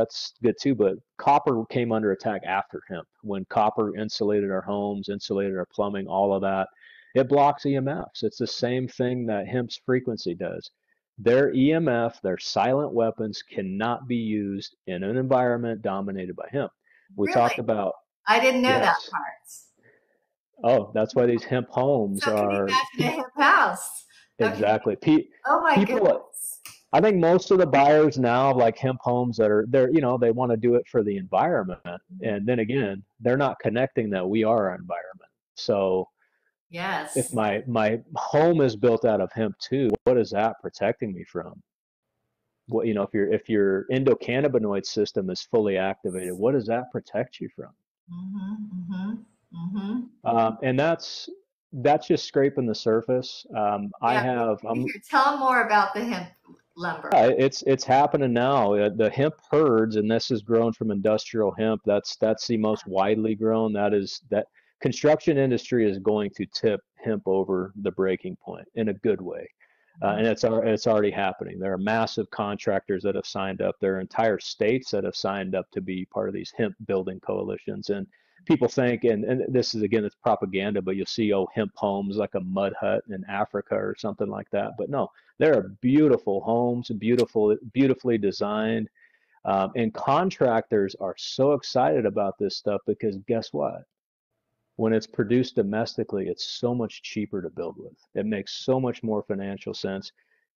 good too, but copper came under attack after hemp. When copper insulated our homes, insulated our plumbing, all of that, it blocks EMFs. It's the same thing that hemp's frequency does. Their EMF, their silent weapons, cannot be used in an environment dominated by hemp. We talked Really? about, I didn't know that yes. part. Oh, that's why these hemp homes So can you are imagine a hemp house? Okay. Exactly. Oh my People, goodness. I think most of the buyers now of like hemp homes that are there, they want to do it for the environment. And then again, they're not connecting that we are our environment. So if Yes. my home is built out of hemp too, what is that protecting me from? What, if your endocannabinoid system is fully activated, what does that protect you from? Mm-hmm. Mm-hmm. Mm-hmm. And that's just scraping the surface. I Yeah. have I'm Tell them more about the hemp lumber. It's happening now. The hemp herds, and this is grown from industrial hemp. That's the most widely grown. That construction industry is going to tip hemp over the breaking point in a good way, and it's already happening. There are massive contractors that have signed up. There are entire states that have signed up to be part of these hemp building coalitions. And people think, and this is again, it's propaganda, but you'll see hemp homes like a mud hut in Africa or something like that. But no, there are beautiful homes, beautifully designed, and contractors are so excited about this stuff because guess what? When it's produced domestically, it's so much cheaper to build with. It makes so much more financial sense.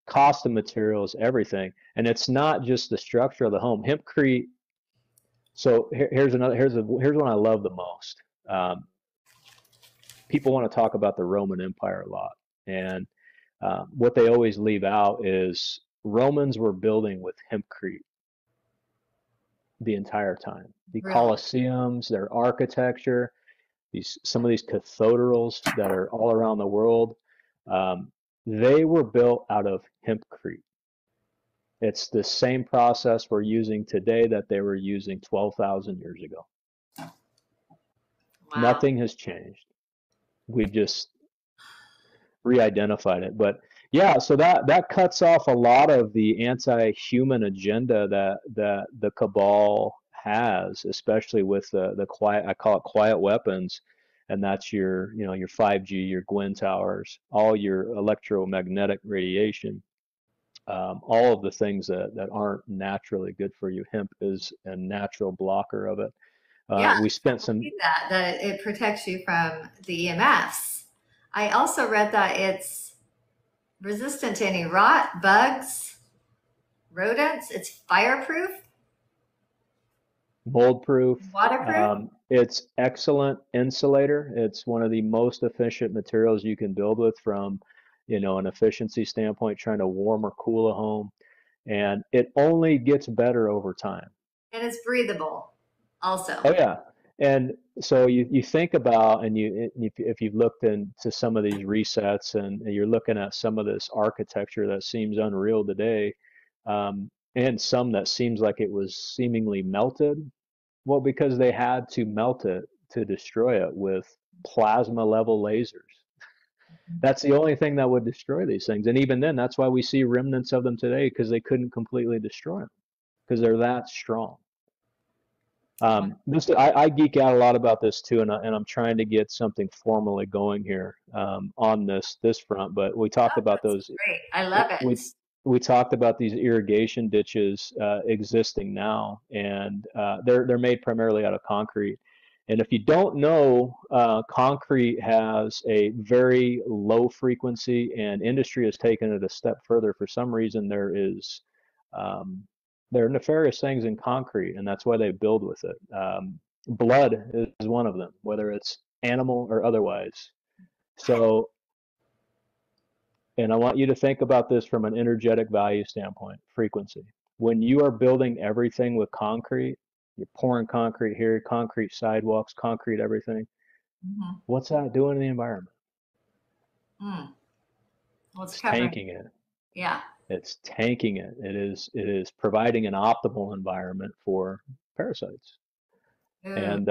Cost of materials, everything, and it's not just the structure of the home. Hempcrete. So here's one I love the most. Um, People want to talk about the Roman Empire a lot, and what they always leave out is Romans were building with hempcrete the entire time. The Really? Colosseums, their architecture, some of these cathedrals that are all around the world, um, they were built out of hempcrete. It's the same process we're using today that they were using 12,000 years ago. Wow. Nothing has changed. We've just re-identified it. But yeah, so that cuts off a lot of the anti-human agenda that the cabal has, especially with the quiet, I call it quiet weapons, and that's your 5G, your Gwyn towers, all your electromagnetic radiation, all of the things that aren't naturally good for you. Hemp is a natural blocker of it. Yeah, We spent some. read that it protects you from the EMFs. I also read that it's resistant to any rot, bugs, rodents. It's fireproof, Mold proof. waterproof. It's excellent insulator. It's one of the most efficient materials you can build with from, an efficiency standpoint, trying to warm or cool a home. And it only gets better over time. And it's breathable also. Oh yeah. And so you think about, and if you've looked into some of these resets and you're looking at some of this architecture that seems unreal today, and some that seems like it was seemingly melted. Well, because they had to melt it to destroy it with plasma level lasers. That's the only thing that would destroy these things. And even then, that's why we see remnants of them today because they couldn't completely destroy them because they're that strong. I geek out a lot about this too, and I'm trying to get something formally going here on this front. But we talked about those Great. I love we it. we talked about these irrigation ditches existing now, and they're made primarily out of concrete. And if you don't know, concrete has a very low frequency, and industry has taken it a step further. For some reason, um, there are nefarious things in concrete, and that's why they build with it. Blood is one of them, whether it's animal or otherwise. So and I want you to think about this from an energetic value standpoint, frequency. When you are building everything with concrete, you're pouring concrete here, concrete sidewalks, concrete everything. Mm-hmm. What's that doing in the environment? Mm. Well, it's It's covering. tanking it. Yeah. It's tanking it. It is providing an optimal environment for parasites. Ooh. And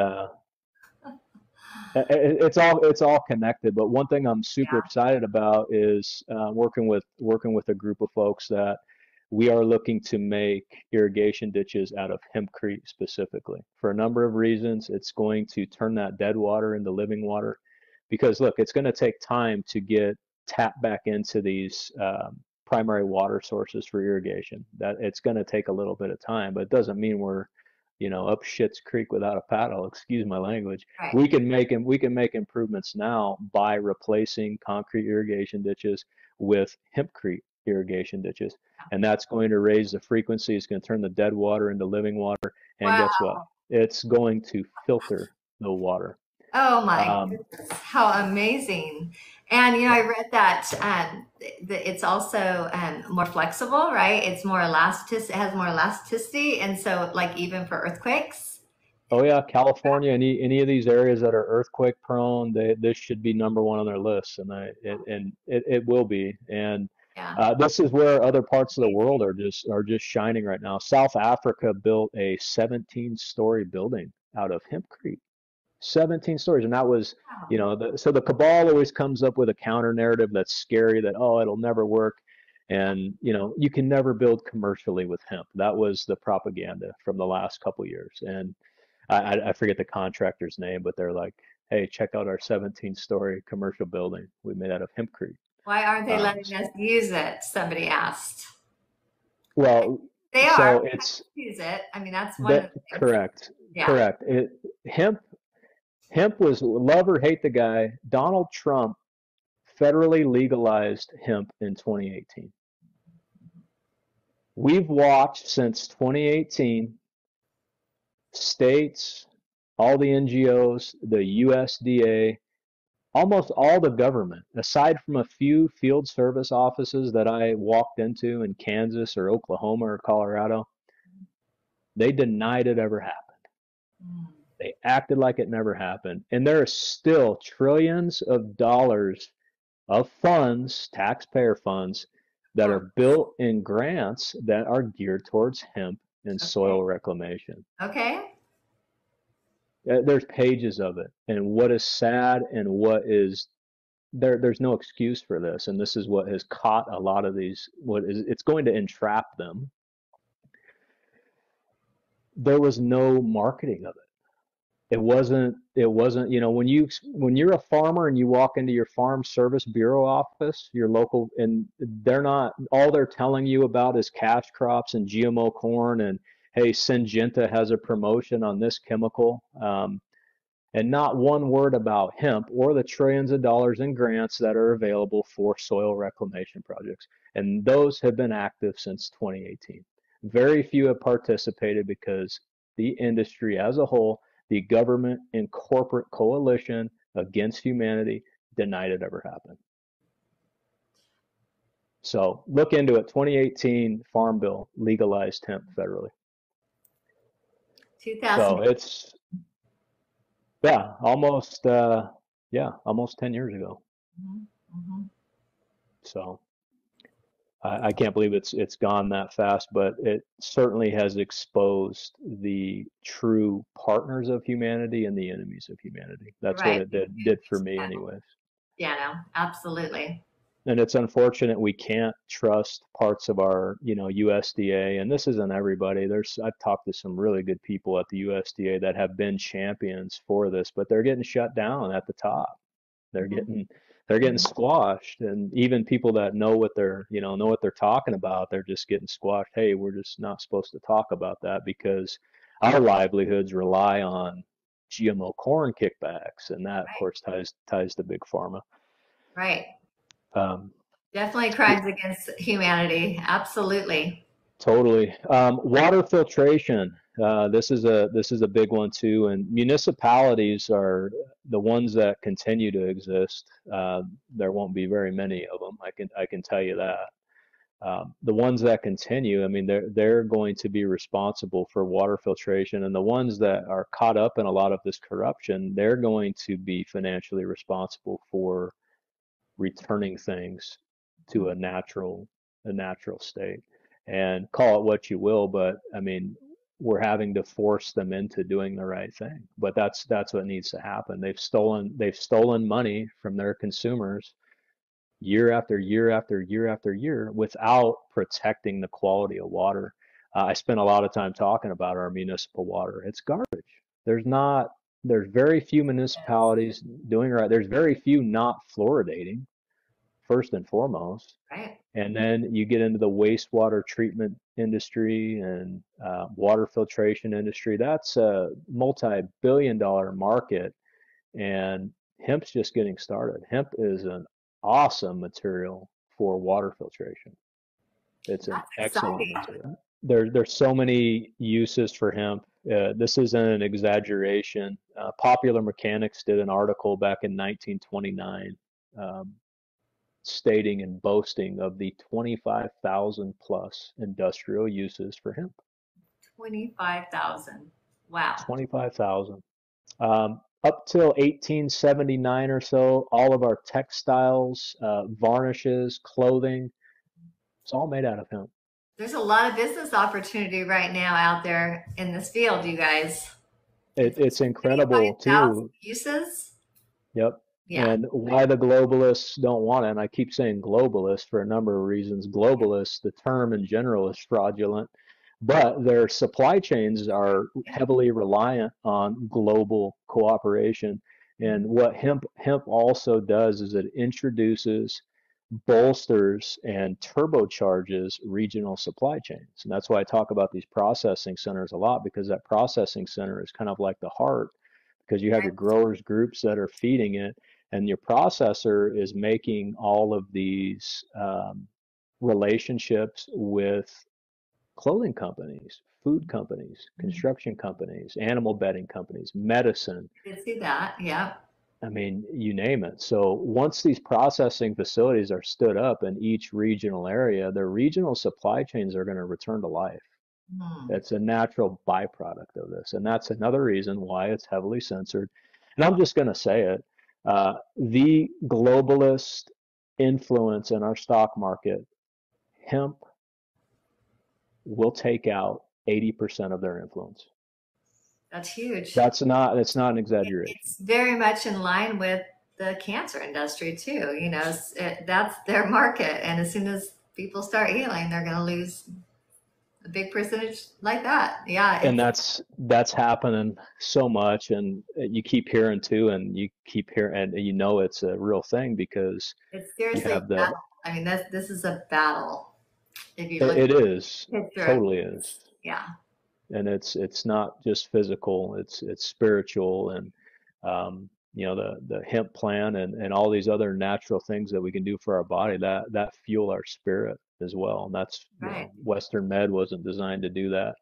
it's all connected. But one thing I'm super Yeah. excited about is working with a group of folks that we are looking to make irrigation ditches out of hempcrete specifically for a number of reasons. It's going to turn that dead water into living water, because look, it's going to take time to get tapped back into these primary water sources for irrigation. That it's going to take a little bit of time, but it doesn't mean up Shit's Creek without a paddle. Excuse my language. Right. We can make improvements now by replacing concrete irrigation ditches with hempcrete irrigation ditches, and that's going to raise the frequency. It's going to turn the dead water into living water, and guess what? Wow. It's going to filter the water. Oh my Um, goodness, how amazing. And I yeah. read that it's also more flexible, right? It's more elastic, it has more elasticity. And so like even for earthquakes. Oh yeah, California, any of these areas that are earthquake prone, this should be number one on their list, and it will be. And Yeah. this is where other parts of the world are just shining right now. South Africa built a 17-story building out of hempcrete. 17 stories, and that was, Wow. so the cabal always comes up with a counter narrative that's scary, that, oh, it'll never work, and you can never build commercially with hemp. That was the propaganda from the last couple years, and I forget the contractor's name, but they're like, hey, check out our 17-story commercial building we made out of hempcrete. Why aren't they Um, letting us use it? Somebody asked. well, They are. so We have it's to use it. I mean, that's one of that the things. correct, Yeah. correct. Hemp was, love or hate the guy, Donald Trump federally legalized hemp in 2018. We've watched since 2018 states, all the NGOs, the USDA, almost all the government, aside from a few field service offices that I walked into in Kansas or Oklahoma or Colorado, they denied it ever happened. Mm. They acted like it never happened. And there are still trillions of dollars of funds, taxpayer funds, that For, are built in grants that are geared towards hemp and okay. soil reclamation. Okay. There's pages of it. And what is sad and what is there's no excuse for this. And this is what has caught a lot of these, it's going to entrap them. There was no marketing of it. It wasn't, when you're a farmer and you walk into your farm service bureau office, your local, and they're not, all they're telling you about is cash crops and GMO corn, and hey, Syngenta has a promotion on this chemical, and not one word about hemp or the trillions of dollars in grants that are available for soil reclamation projects. And those have been active since 2018. Very few have participated because the industry as a whole, the government and corporate coalition against humanity, denied it ever happened. So look into it. 2018 Farm Bill legalized hemp federally. 2000. So it's, yeah, almost 10 years ago. Mhm, mhm. So I can't believe it's gone that fast, but it certainly has exposed the true partners of humanity and the enemies of humanity. That's what Right. it did for me, anyways. Yeah, no, absolutely. And it's unfortunate we can't trust parts of our, USDA. And this isn't everybody. I've talked to some really good people at the USDA that have been champions for this, but they're getting shut down at the top. They're Mhm, getting they're getting mhm. squashed, and even people that know what they're talking about, they're just getting squashed. Hey, we're just not supposed to talk about that because our livelihoods rely on GMO corn kickbacks, and that of Right, course ties to big pharma. right. Um, Definitely crimes against humanity. Absolutely. Totally. Water filtration. This is a big one too, and municipalities are the ones that continue to exist. There won't be very many of them. I can tell you that. The ones that continue, I mean, they're going to be responsible for water filtration, and the ones that are caught up in a lot of this corruption, they're going to be financially responsible for returning things to a natural state. And call it what you will, but I mean, we're having to force them into doing the right thing. But that's what needs to happen. They've stolen money from their consumers year after year after year after year without protecting the quality of water. I spent a lot of time talking about our municipal water. It's garbage. There's not there's very few Yes. municipalities doing right. There's very few not fluoridating, first and foremost. Right. And then you get into the wastewater treatment industry and water filtration industry. That's a multi-billion-dollar market, and hemp's just getting started. Hemp is an awesome material for water filtration. It's an That's excellent exciting. material. There's so many uses for hemp. This isn't an exaggeration. Popular Mechanics did an article back in 1929, um, stating and boasting of the 25,000 plus industrial uses for hemp. 25,000. Wow. 25,000. Up till 1879 or so, all of our textiles, varnishes, clothing, it's all made out of hemp. There's a lot of business opportunity right now out there in this field, you guys. If It's there's incredible 25,000 too. uses, Yep. yeah, And why the globalists don't want it, and I keep saying globalist for a number of reasons. Globalist, the term in general, is fraudulent, but their supply chains are heavily reliant on global cooperation. And what hemp also does is it introduces, bolsters, and turbocharges regional supply chains. And that's why I talk about these processing centers a lot, because that processing center is kind of like the heart, because you have your growers groups that are feeding it, and your processor is making all of these relationships with clothing companies, food companies, construction companies, animal bedding companies, medicine. I did see that. Yeah. I mean, you name it. So once these processing facilities are stood up in each regional area, their regional supply chains are going to return to life. Hmm. It's a natural byproduct of this. And that's another reason why it's heavily censored. And I'm just going to say it, the globalist influence in our stock market, hemp will take out 80% of their influence. That's huge. It's not an exaggeration. It's very much in line with the cancer industry too. That's their market, and as soon as people start healing, they're going to lose a big percentage like that. Yeah, And that's happening so much, and you keep hearing too, and you keep hearing, and you know it's a real thing because it's you seriously a have the battle. I mean, this is a battle. If you look it is, at the picture of totally this, is. yeah, And it's not just physical, it's spiritual. And the hemp plant and all these other natural things that we can do for our body, that fuel our spirit as well. And that's, right, Western med wasn't designed to do that.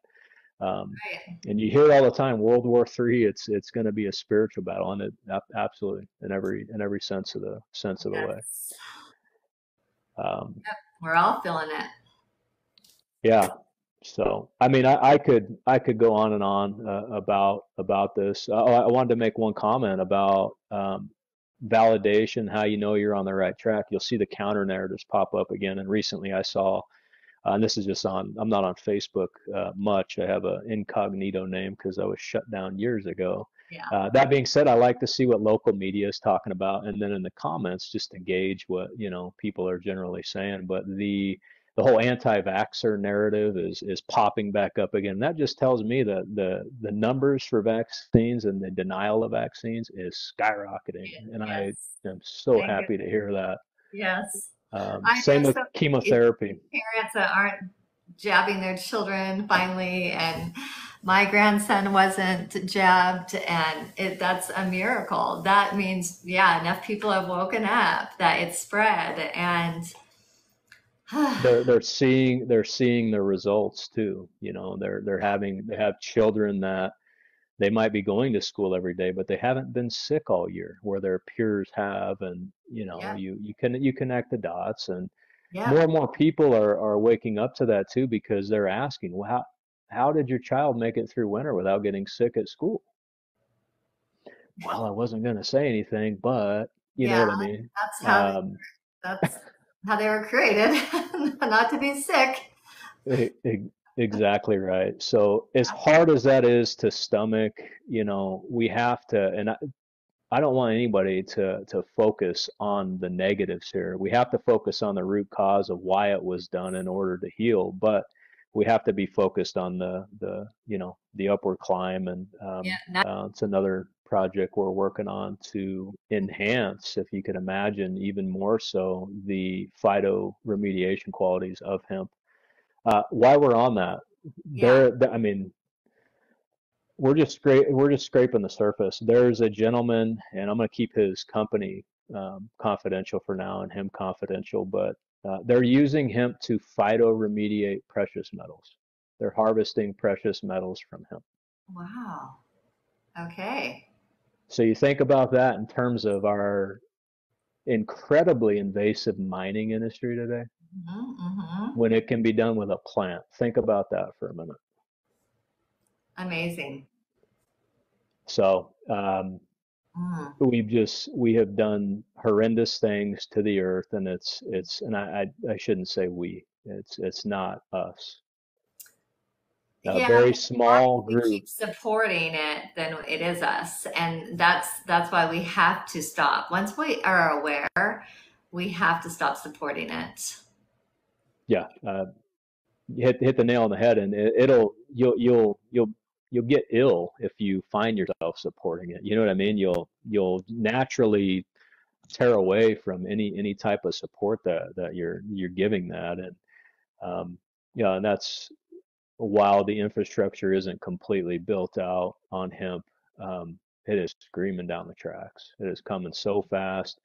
um, right. and you hear all the time, World War III, it's going to be a spiritual battle, and it absolutely, in every sense of the way. Yes, um, we're all feeling it. Yeah. So, I mean, I could go on and on about this. I wanted to make one comment about validation, how you know you're on the right track. You'll see the counter narratives pop up again. And recently, I saw, and this is just on. I'm not on Facebook much. I have an incognito name because I was shut down years ago. Yeah, That being said, I like to see what local media is talking about, and then in the comments, just to gauge what people are generally saying. But the whole anti-vaxxer narrative is popping back up again. That just tells me that the numbers for vaccines and the denial of vaccines is skyrocketing, and I yes, am so thank you. happy to hear that. Yes, I Same know with some chemotherapy. parents that aren't jabbing their children finally, and my grandson wasn't jabbed, and that's a miracle. That means, yeah, enough people have woken up that it's spread, and They're seeing the results too. They have children that they might be going to school every day, but they haven't been sick all year, where their peers have. And yep, you connect the dots, and more yep, and more people are waking up to that too, because they're asking, well, how did your child make it through winter without getting sick at school? Well, I wasn't going to say anything, but you know yeah. what I mean. That's how Um, that's how they were created, not to be sick. E- e- Exactly right. So as hard as that is to stomach, we have to, and I don't want anybody to focus on the negatives here. We have to focus on the root cause of why it was done in order to heal, but we have to be focused on the upward climb. And Yeah, not it's another project we're working on to enhance, if you can imagine, even more so the phytoremediation qualities of hemp. While we're on that, Yeah. I mean, we're just scraping the surface. There's a gentleman, and I'm going to keep his company confidential for now and him confidential, but they're using hemp to phytoremediate precious metals. They're harvesting precious metals from hemp. Wow. Okay. So you think about that in terms of our incredibly invasive mining industry today, Mm-hmm. when it can be done with a plant. Think about that for a minute. Amazing. So Mm. we have done horrendous things to the earth, and and I shouldn't say we. It's not us. A Yeah, very the more small we group. keep supporting it, then it is us, and that's why we have to stop. Once we are aware, we have to stop supporting it. Yeah, you hit the nail on the head, and it'll you'll get ill if you find yourself supporting it. You know what I mean? You'll naturally tear away from any type of support that you're giving that, and yeah, and that's while the infrastructure isn't completely built out on hemp. It is screaming down the tracks. It is coming so fast,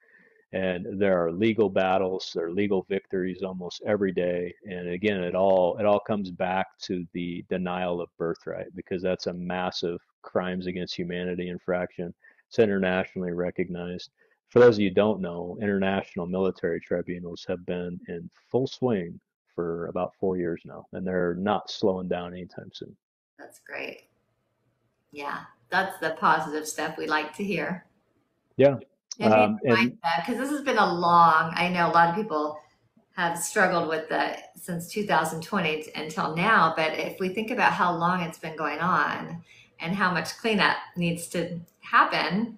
and there are legal battles, there are legal victories almost every day. And again, it all comes back to the denial of birthright, because that's a massive crimes against humanity infraction. It's internationally recognized. For those of you who don't know, international military tribunals have been in full swing for about 4 years now, and they're not slowing down anytime soon. That's great. Yeah, that's the positive stuff we like to hear. Yeah. And being And reminded that, because this has been a long, I know a lot of people have struggled with that since 2020 until now. But if we think about how long it's been going on and how much cleanup needs to happen,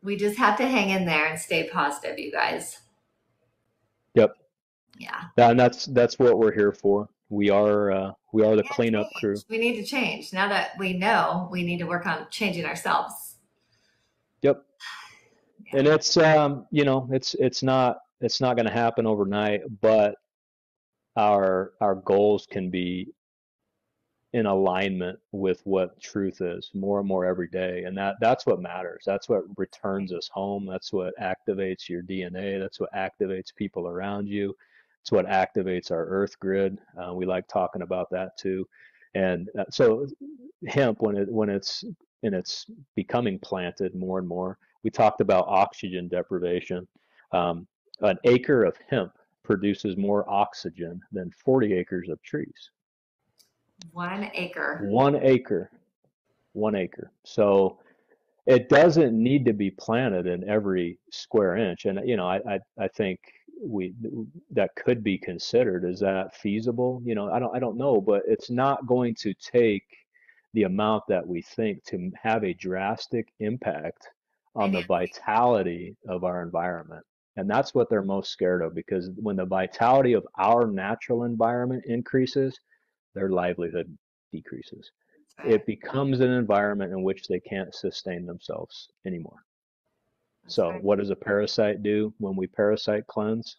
we just have to hang in there and stay positive, you guys. yep. Yeah. Yeah, and that's what we're here for. We are the And cleanup change. crew. We need to change. Now that we know, we need to work on changing ourselves. Yep. Yeah. And it's you know, it's not going to happen overnight, but our goals can be in alignment with what truth is more and more every day, and that's what matters. That's what returns us home. That's what activates your DNA. That's what activates people around you. It's what activates our earth grid. We like talking about that too. And so hemp, when it's becoming planted more and more, we talked about oxygen deprivation. An acre of hemp produces more oxygen than 40 acres of trees. 1 acre. 1 acre, 1 acre. So it doesn't need to be planted in every square inch. And you know, I think we that could be considered. Is that feasible? You know, I don't know, but it's not going to take the amount that we think to have a drastic impact on the Financially. vitality of our environment. And that's what they're most scared of, because when the vitality of our natural environment increases, their livelihood decreases. That's right. It becomes an environment in which they can't sustain themselves anymore. That's So, right. what does a parasite do when we parasite cleanse?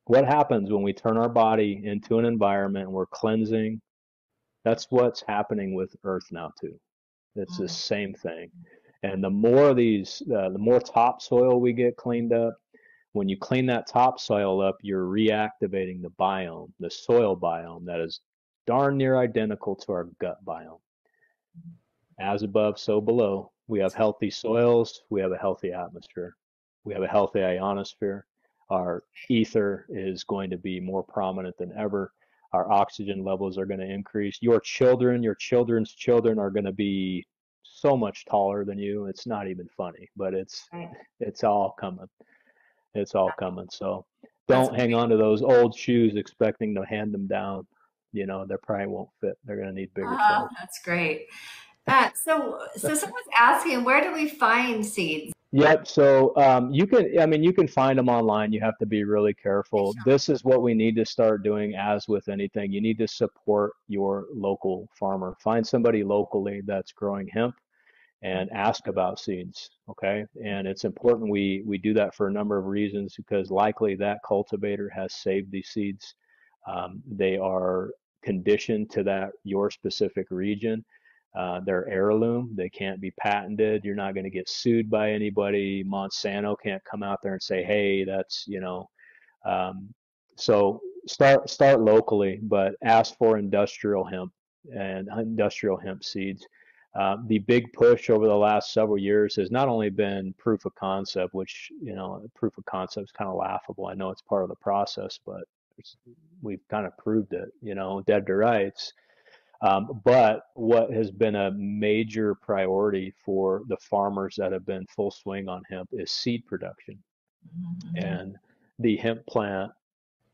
What happens when we turn our body into an environment and we're cleansing? That's what's happening with Earth now, too. It's the Mm. same thing. And the more of these, the more topsoil we get cleaned up, when you clean that topsoil up, you're reactivating the biome, the soil biome that is darn near identical to our gut biome. As above, so below. We have healthy soils, we have a healthy atmosphere, we have a healthy ionosphere. Our ether is going to be more prominent than ever. Our oxygen levels are going to increase. Your children, your children's children are going to be so much taller than you. It's not even funny, but Right. it's all coming. It's all coming. So That's don't hang great. on to those old shoes expecting to hand them down. You know, they probably won't fit. They're going to need bigger soles. That's great. So someone's asking, where do we find seeds? Yep. So you can, I mean, you can find them online. You have to be really careful. This is what we need to start doing, as with anything. You need to support your local farmer. Find somebody locally that's growing hemp, and ask about seeds. Okay. And it's important we do that for a number of reasons because likely that cultivator has saved these seeds. They are conditioned to that your specific region. They're heirloom. They can't be patented. You're not going to get sued by anybody. Monsanto can't come out there and say, "Hey, that's um, so start locally, but ask for industrial hemp and industrial hemp seeds. The big push over the last several years has not only been proof of concept, which proof of concept is kind of laughable. I know it's part of the process, but we've kind of proved it, dead to rights. But what has been a major priority for the farmers that have been full swing on hemp is seed production. Mhm. And the hemp plant,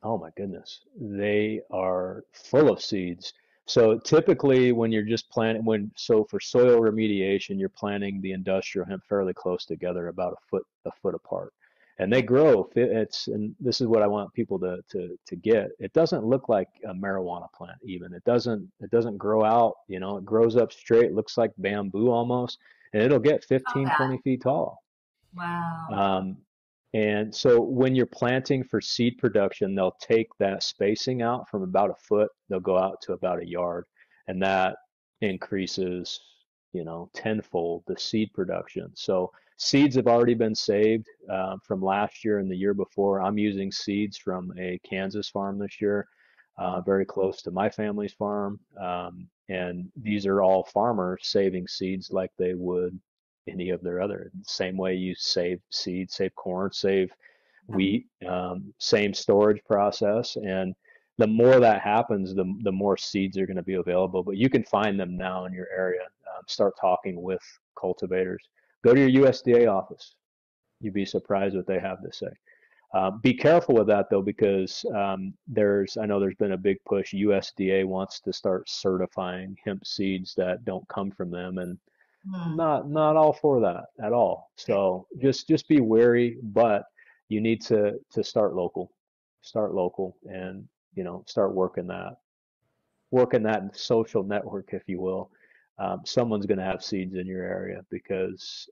oh my goodness, they are full of seeds. So typically when you're just planting, so for soil remediation, you're planting the industrial hemp fairly close together, about a foot apart. And they grow. And this is what I want people to get. It doesn't look like a marijuana plant even. It doesn't grow out, it grows up straight, looks like bamboo almost, and it'll get Oh, 15, that. 20 feet tall. Wow. Um, and so when you're planting for seed production, they'll take that spacing out from about a foot, they'll go out to about a yard, and that increases, tenfold the seed production. So seeds have already been saved from last year and the year before. I'm using seeds from a Kansas farm this year, very close to my family's farm. And these are all farmers saving seeds like they would any of their other. Same way you save seeds, save corn, save Yep. wheat, same storage process. And the more that happens, the more seeds are going to be available. But you can find them now in your area. Start talking with cultivators. Go to your USDA office. You'd be surprised what they have to say. Be careful with that though, because I know there's been a big push. USDA wants to start certifying hemp seeds that don't come from them, and Hmm. not all for that at all. Okay. So just be wary, but you need to start local, and start working that social network, if you will. Someone's going to have seeds in your area because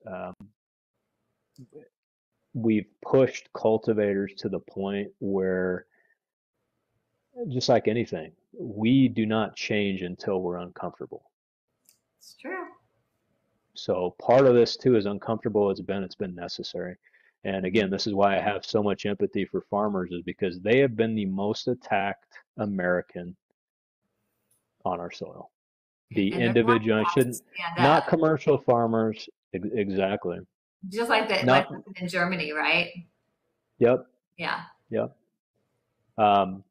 we've pushed cultivators to the point where, just like anything, we do not change until we're uncomfortable. It's true. So part of this too, as uncomfortable as it's been necessary. And Mhm. again, this is why I have so much empathy for farmers, is because they have been the most attacked American on our soil. The And they're going individual, I to have to shouldn't, stand up, not commercial farmers, exactly. just like that, what Not, happened in Germany, right? yep, Yeah. yep. Um,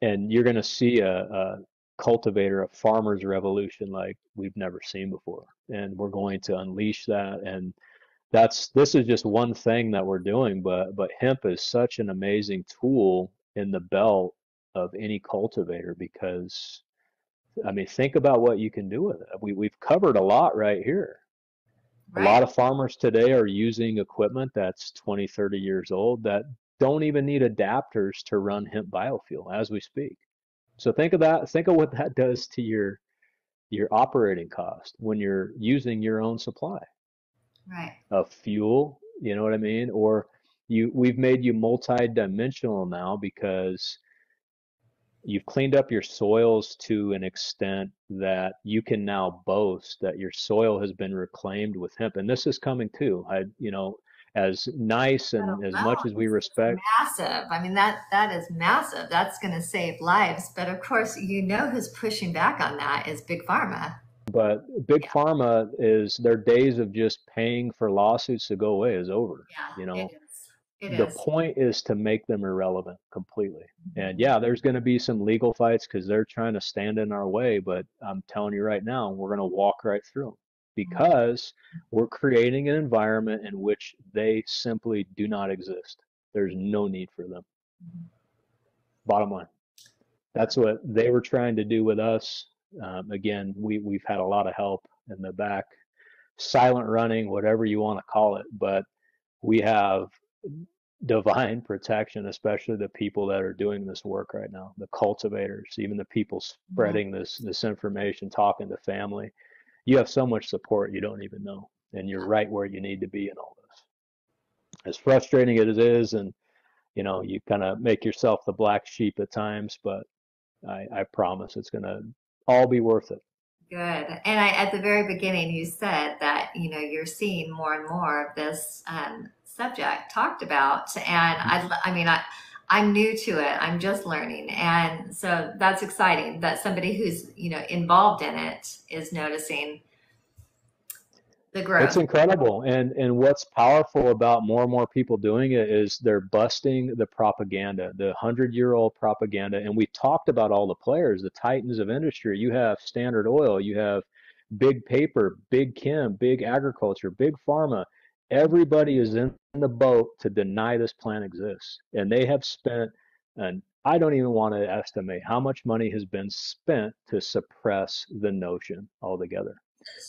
and you're going to see a cultivator, a farmer's revolution like we've never seen before. And we're going to unleash that. And this is just one thing that we're doing, but hemp is such an amazing tool in the belt of any cultivator because I mean think about what you can do with it. We've covered a lot right here. A Right. lot of farmers today are using equipment that's 20, 30 years old that don't even need adapters to run hemp biofuel as we speak. So think of that, think of what that does to your operating cost when you're using your own supply Right. of fuel, you know what I mean? Or we've made you multi-dimensional now because you've cleaned up your soils to an extent that you can now boast that your soil has been reclaimed with hemp. And this is coming too. As nice That and as much alone as we is respect, massive. I mean, that is massive. That's going to save lives. But of course, who's pushing back on that is Big Pharma. but big Yeah. pharma is their days of just paying for lawsuits to go away is over. You Yeah, it know, is. It the is. point is to make them irrelevant completely. And Mhm. yeah, there's going to be some legal fights because they're trying to stand in our way, but I'm telling you right now, we're going to walk right through them because we're creating an environment in which they simply do not exist. There's no need for them. Bottom line. That's what they were trying to do with us. Again, we've had a lot of help in the back, silent running, whatever you want to call it, but we have divine protection, especially the people that are doing this work right now, the cultivators, even the people Mhm. spreading this information, talking to family. you have so much support you don't even know, and you're right where you need to be in all this. As frustrating as it is, and you kind of make yourself the black sheep at times, but I promise it's gonna all be worth it. Good. And at the very beginning, you said that, you're seeing more and more of this subject talked about. And I mean, I'm new to it. I'm just learning. And so that's exciting that somebody who's, involved in it is noticing the It's growth. incredible. And what's powerful about more and more people doing it is they're busting the propaganda, the 100-year-old propaganda. And we talked about all the players, the titans of industry. You have Standard Oil, you have big paper, big chem, big agriculture, big pharma. Everybody is in the boat to deny this plant exists. And they have spent, and I don't even want to estimate how much money has been spent to suppress the notion altogether.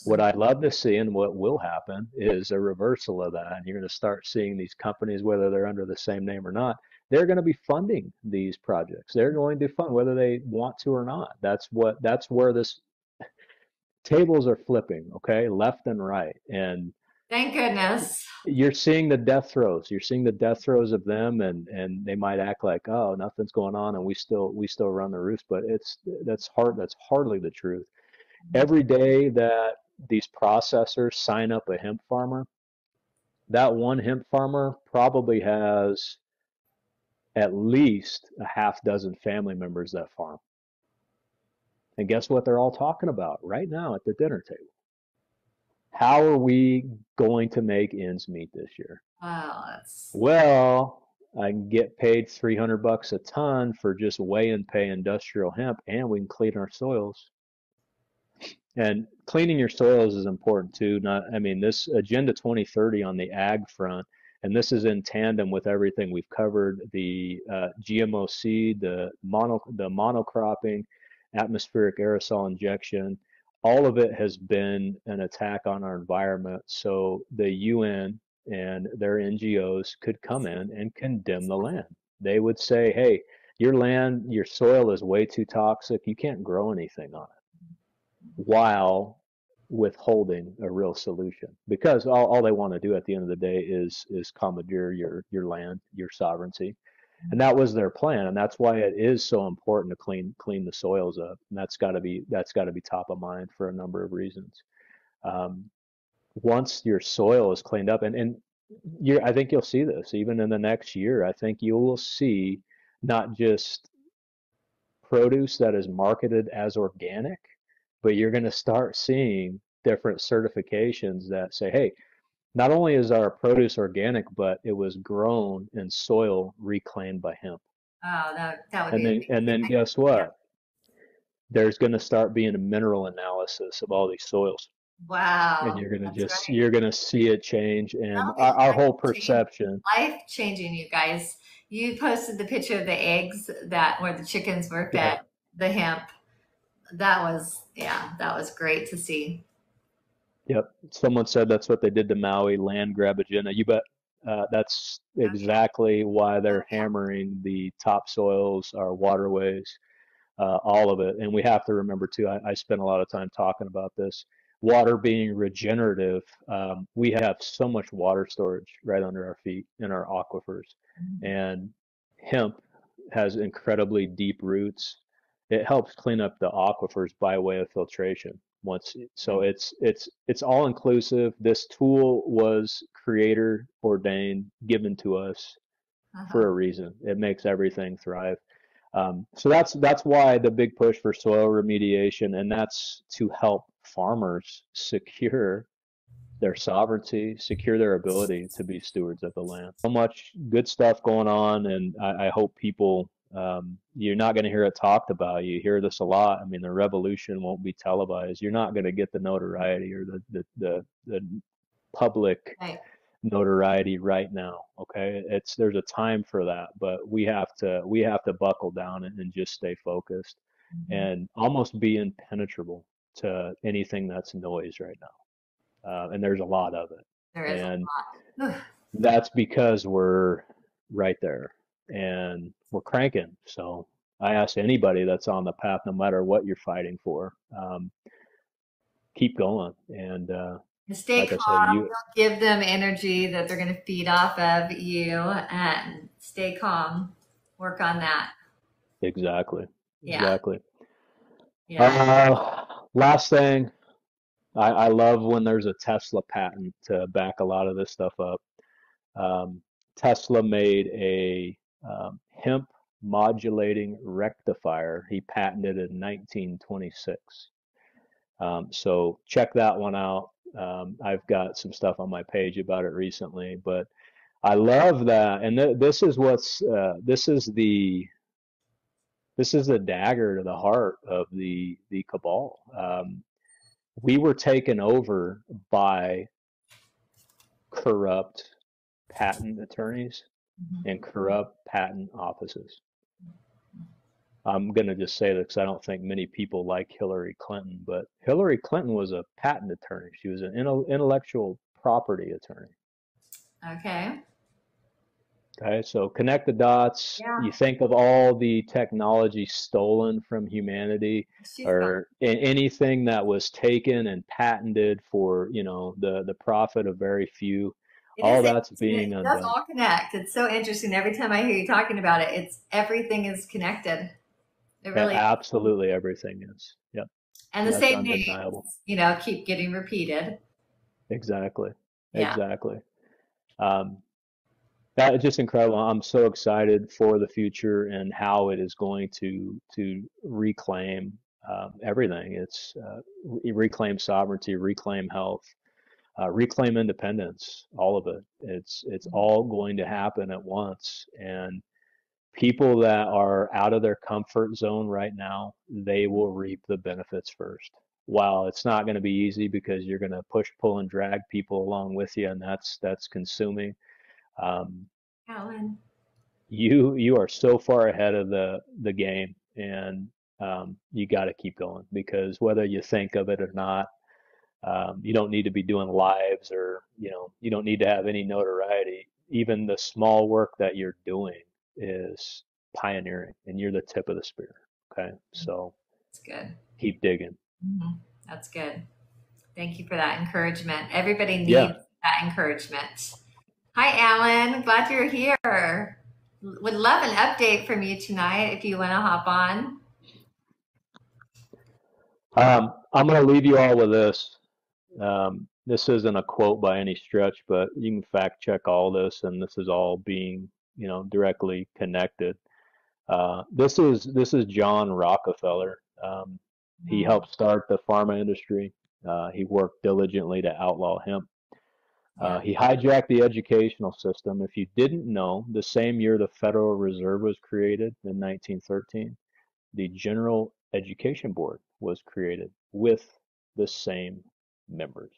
What I'd love to see and what will happen is a reversal of that. And you're going to start seeing these companies, whether they're under the same name or not, they're going to be funding these projects. They're going to fund whether they want to or not. That's where this tables are flipping, okay, left and right. And Thank goodness. you're seeing the death throes. You're seeing the death throes of them, and they might act like, oh, nothing's going on, and we still run the roost. But that's hardly the truth. Every day that these processors sign up a hemp farmer, that one hemp farmer probably has at least a half dozen family members that farm. And guess what they're all talking about right now at the dinner table? How are we going to make ends meet this year? Wow, that's Well, I can get paid $300 a ton for just weigh and pay industrial hemp, and we can clean our soils. And cleaning your soils is important too. I mean, this Agenda 2030 on the ag front, and this is in tandem with everything we've covered: the GMO seed, the monocropping, atmospheric aerosol injection. All of it has been an attack on our environment. So the UN and their NGOs could come in and condemn the land. They would say, "Hey, your land, your soil is way too toxic. You can't grow anything on it," while withholding a real solution, because all they want to do at the end of the day is commandeer your land, your sovereignty. And that was their plan, and that's why it is so important to clean the soils up. And that's got to be top of mind for a number of reasons. um, Once your soil is cleaned up, and I think you'll see this even in the next year. I think you will see not just produce that is marketed as organic, but you're going to start seeing different certifications that say, hey, not only is our produce organic, but it was grown in soil reclaimed by hemp. oh, that would And be then amazing. guess what? There's going to start being a mineral analysis of all these soils. And Wow, that's right. you're going to see it change, and That'll be our life whole changing. perception. Life changing, you guys. You posted the picture of the eggs that where the chickens were fed Yep. the hemp. That was great to see. Yep. Someone said that's what they did to Maui, land grab agenda. You bet. That's Oh yeah, exactly why oh they're yeah. hammering the topsoils, our waterways, all of it. And we have to remember too, I spent a lot of time talking about this. Water being regenerative, we have so much water storage right under our feet in our aquifers. And hemp has incredibly deep roots. It helps clean up the aquifers by way of filtration. So it's all inclusive. This tool was creator ordained, given to us Uh-huh. for a reason. It makes everything thrive. So that's why the big push for soil remediation, and that's to help farmers secure their sovereignty, secure their ability to be stewards of the land. So much good stuff going on, and I hope people, you're not going to hear it talked about. You hear this a lot. I mean, the revolution won't be televised. You're not going to get the notoriety or the public Right. notoriety right now. Okay, there's a time for that, but we have to buckle down and just stay focused Mhm. and almost be impenetrable to anything that's noise right now. And there's a lot of it, There is a and lot. that's because we're right there and we're cranking. So I ask anybody that's on the path, no matter what you're fighting for, keep going. And And stay like I said, calm. Don't give them energy that they're going to feed off of you, and stay calm. Work on that. exactly, Yeah. exactly. Yeah. Last thing, I love when there's a Tesla patent to back a lot of this stuff up. Um, Tesla made a hemp modulating rectifier. He patented it in 1926. So check that one out. I've got some stuff on my page about it recently, but I love that. And this is this is the dagger to the heart of the cabal. We were taken over by corrupt patent attorneys and Mhm. corrupt patent offices. I'm going to just say this because I don't think many people like Hillary Clinton, but Hillary Clinton was a patent attorney. She was an intellectual property attorney. Okay. Okay, so connect the dots. Yeah. You think of all the technology stolen from humanity, She's gone. or anything that was taken and patented for, the profit of very few. It is All that's interesting. being It does undone. all connect. It's so interesting. Every time I hear you talking about it, it's everything is connected. It really is. Absolutely everything is. Yep, And the that's same undeniable. names, keep getting repeated. Exactly, Yeah. exactly. Um, that is just incredible. I'm so excited for the future and how it is going to reclaim everything. It's reclaim sovereignty, reclaim health, reclaim independence, all of it. It's all going to happen at once. And people that are out of their comfort zone right now, they will reap the benefits first. While it's not going to be easy because you're going to push, pull, and drag people along with you, and that's consuming. Um, Alan. you are so far ahead of the game, and you got to keep going because whether you think of it or not, you don't need to be doing lives, or you don't need to have any notoriety. Even the small work that you're doing is pioneering, and you're the tip of the spear. Okay, so That's good. keep digging. Mhm. That's good. Thank you for that encouragement. Everybody Yeah. needs that encouragement. Hi, Alan. Glad you're here. Would love an update from you tonight if you want to hop on. I'm going to leave you all with this. This isn't a quote by any stretch, but you can fact check all this, and this is all being, directly connected. This is John Rockefeller. He Mhm. helped start the pharma industry. He worked diligently to outlaw hemp. Yeah. He hijacked the educational system. If you didn't know, the same year the Federal Reserve was created in 1913, the General Education Board was created with the same members.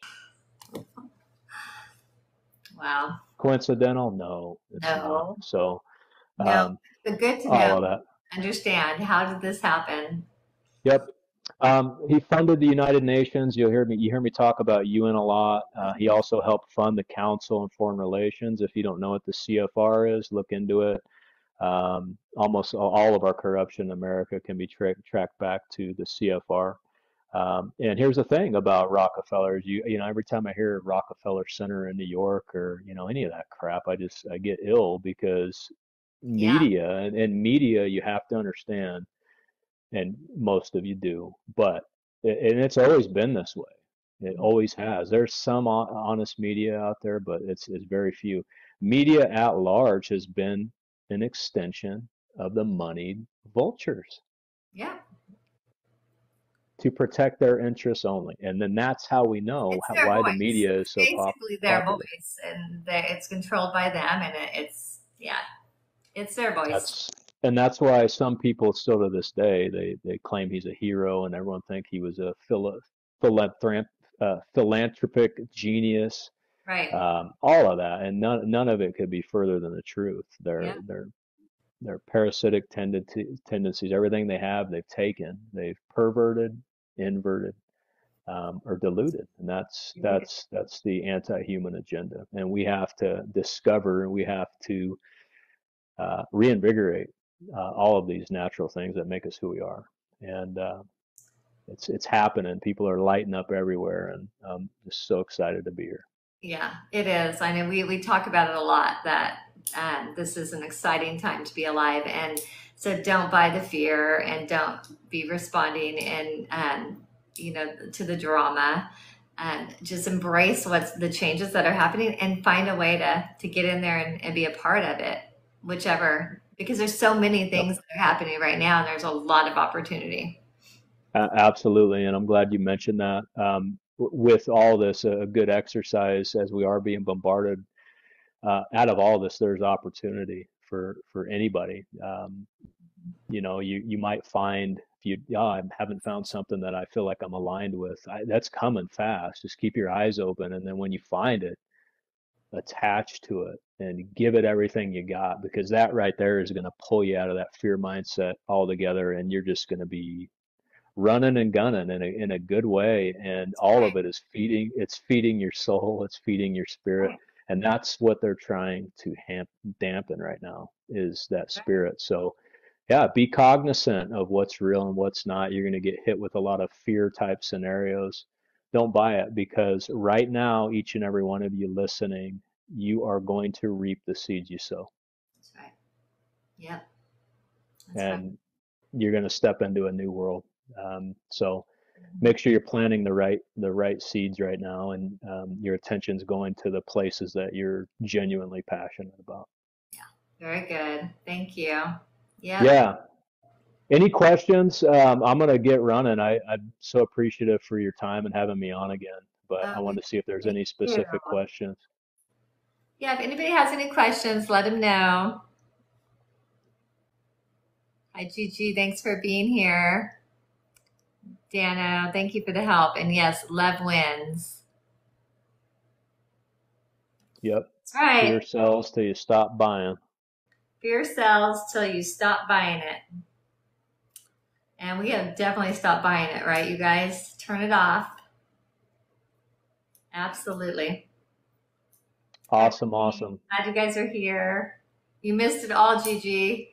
Wow. Coincidental? No, it's not. No, So, no. um, But good to know, all of that. understand. How did this happen? Yep. He funded the United Nations. You hear me talk about UN a lot. He also helped fund the Council on Foreign Relations. If you don't know what the CFR is, look into it. Almost all of our corruption in America can be tracked back to the CFR. And here's the thing about Rockefeller: every time I hear Rockefeller Center in New York, or any of that crap, I get ill because Yeah. media, and media, you have to understand, and most of you do, but and it's always been this way. It always has. There's some honest media out there, but it's very few. Media at large has been an extension of the moneyed vultures Yeah. to protect their interests only. And then that's how we know It's their why the voice. media is It's so basically their popular. voice, and it's controlled by them, and yeah, it's their voice. That's and that's why some people still to this day they claim he's a hero, and everyone think he was a philanthrop, philanthropic genius. Right. All of that, and none of it could be further than the truth. Yeah. Their parasitic tendencies, everything they have, they've taken, they've perverted, inverted, or diluted, and that's the anti-human agenda. And we have to discover, and we have to reinvigorate all of these natural things that make us who we are. And it's happening. People are lighting up everywhere, and I'm just so excited to be here. Yeah, it is. I know we talk about it a lot that this is an exciting time to be alive. And so don't buy the fear and don't be responding to the drama, and just embrace what's the changes that are happening and find a way to get in there and be a part of it, whichever, because there's so many Yep. things that are happening right now and there's a lot of opportunity. Absolutely, and I'm glad you mentioned that. With all this, a good exercise as we are being bombarded. Out of all this, there's opportunity for anybody. You might find if you, yeah, I haven't found something that I feel like I'm aligned with. That's coming fast. Just keep your eyes open, and then when you find it, attach to it and give it everything you got, because that right there is going to pull you out of that fear mindset altogether, and you're just going to be running and gunning in a good way, and all of it is feeding your soul, it's feeding your spirit, and that's what they're trying to dampen right now, is that spirit. So yeah, be cognizant of what's real and what's not. You're going to get hit with a lot of fear type scenarios. Don't buy it, because right now, each and every one of you listening, you are going to reap the seeds you sow, That's right. Yep. That's right. and you're going to step into a new world. So make sure you're planting the right seeds right now, and your attention's going to the places that you're genuinely passionate about. Very good. Thank you. Yep. Yeah. Any questions? I'm gonna get running. I'm so appreciative for your time and having me on again, but I Um, wanted to see if there's thank any you. specific questions. Yeah, if anybody has any questions, let them know. Hi, Gigi. Thanks for being here. Dano, thank you for the help. And yes, love wins. Yep. That's right. Fear sells till you stop buying. Fear sells till you stop buying it. And we have definitely stopped buying it, right, you guys? Turn it off. Absolutely. Hi, Awesome, Brittany. awesome. Glad you guys are here. You missed it all, Gigi.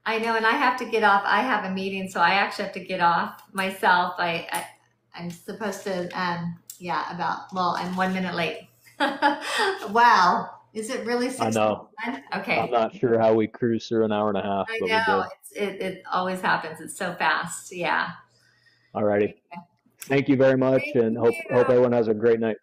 I know, and I have to get off. I have a meeting, so I actually have to get off myself. I'm supposed to, yeah, I'm 1 minute late. Wow. Is it really I know. 6:01? I'm Okay. not sure how we cruise through an hour and a half, I but we know. did. It always happens. It's so fast. Yeah. Alrighty. Thank you very much, Thank and hope you. everyone has a great night.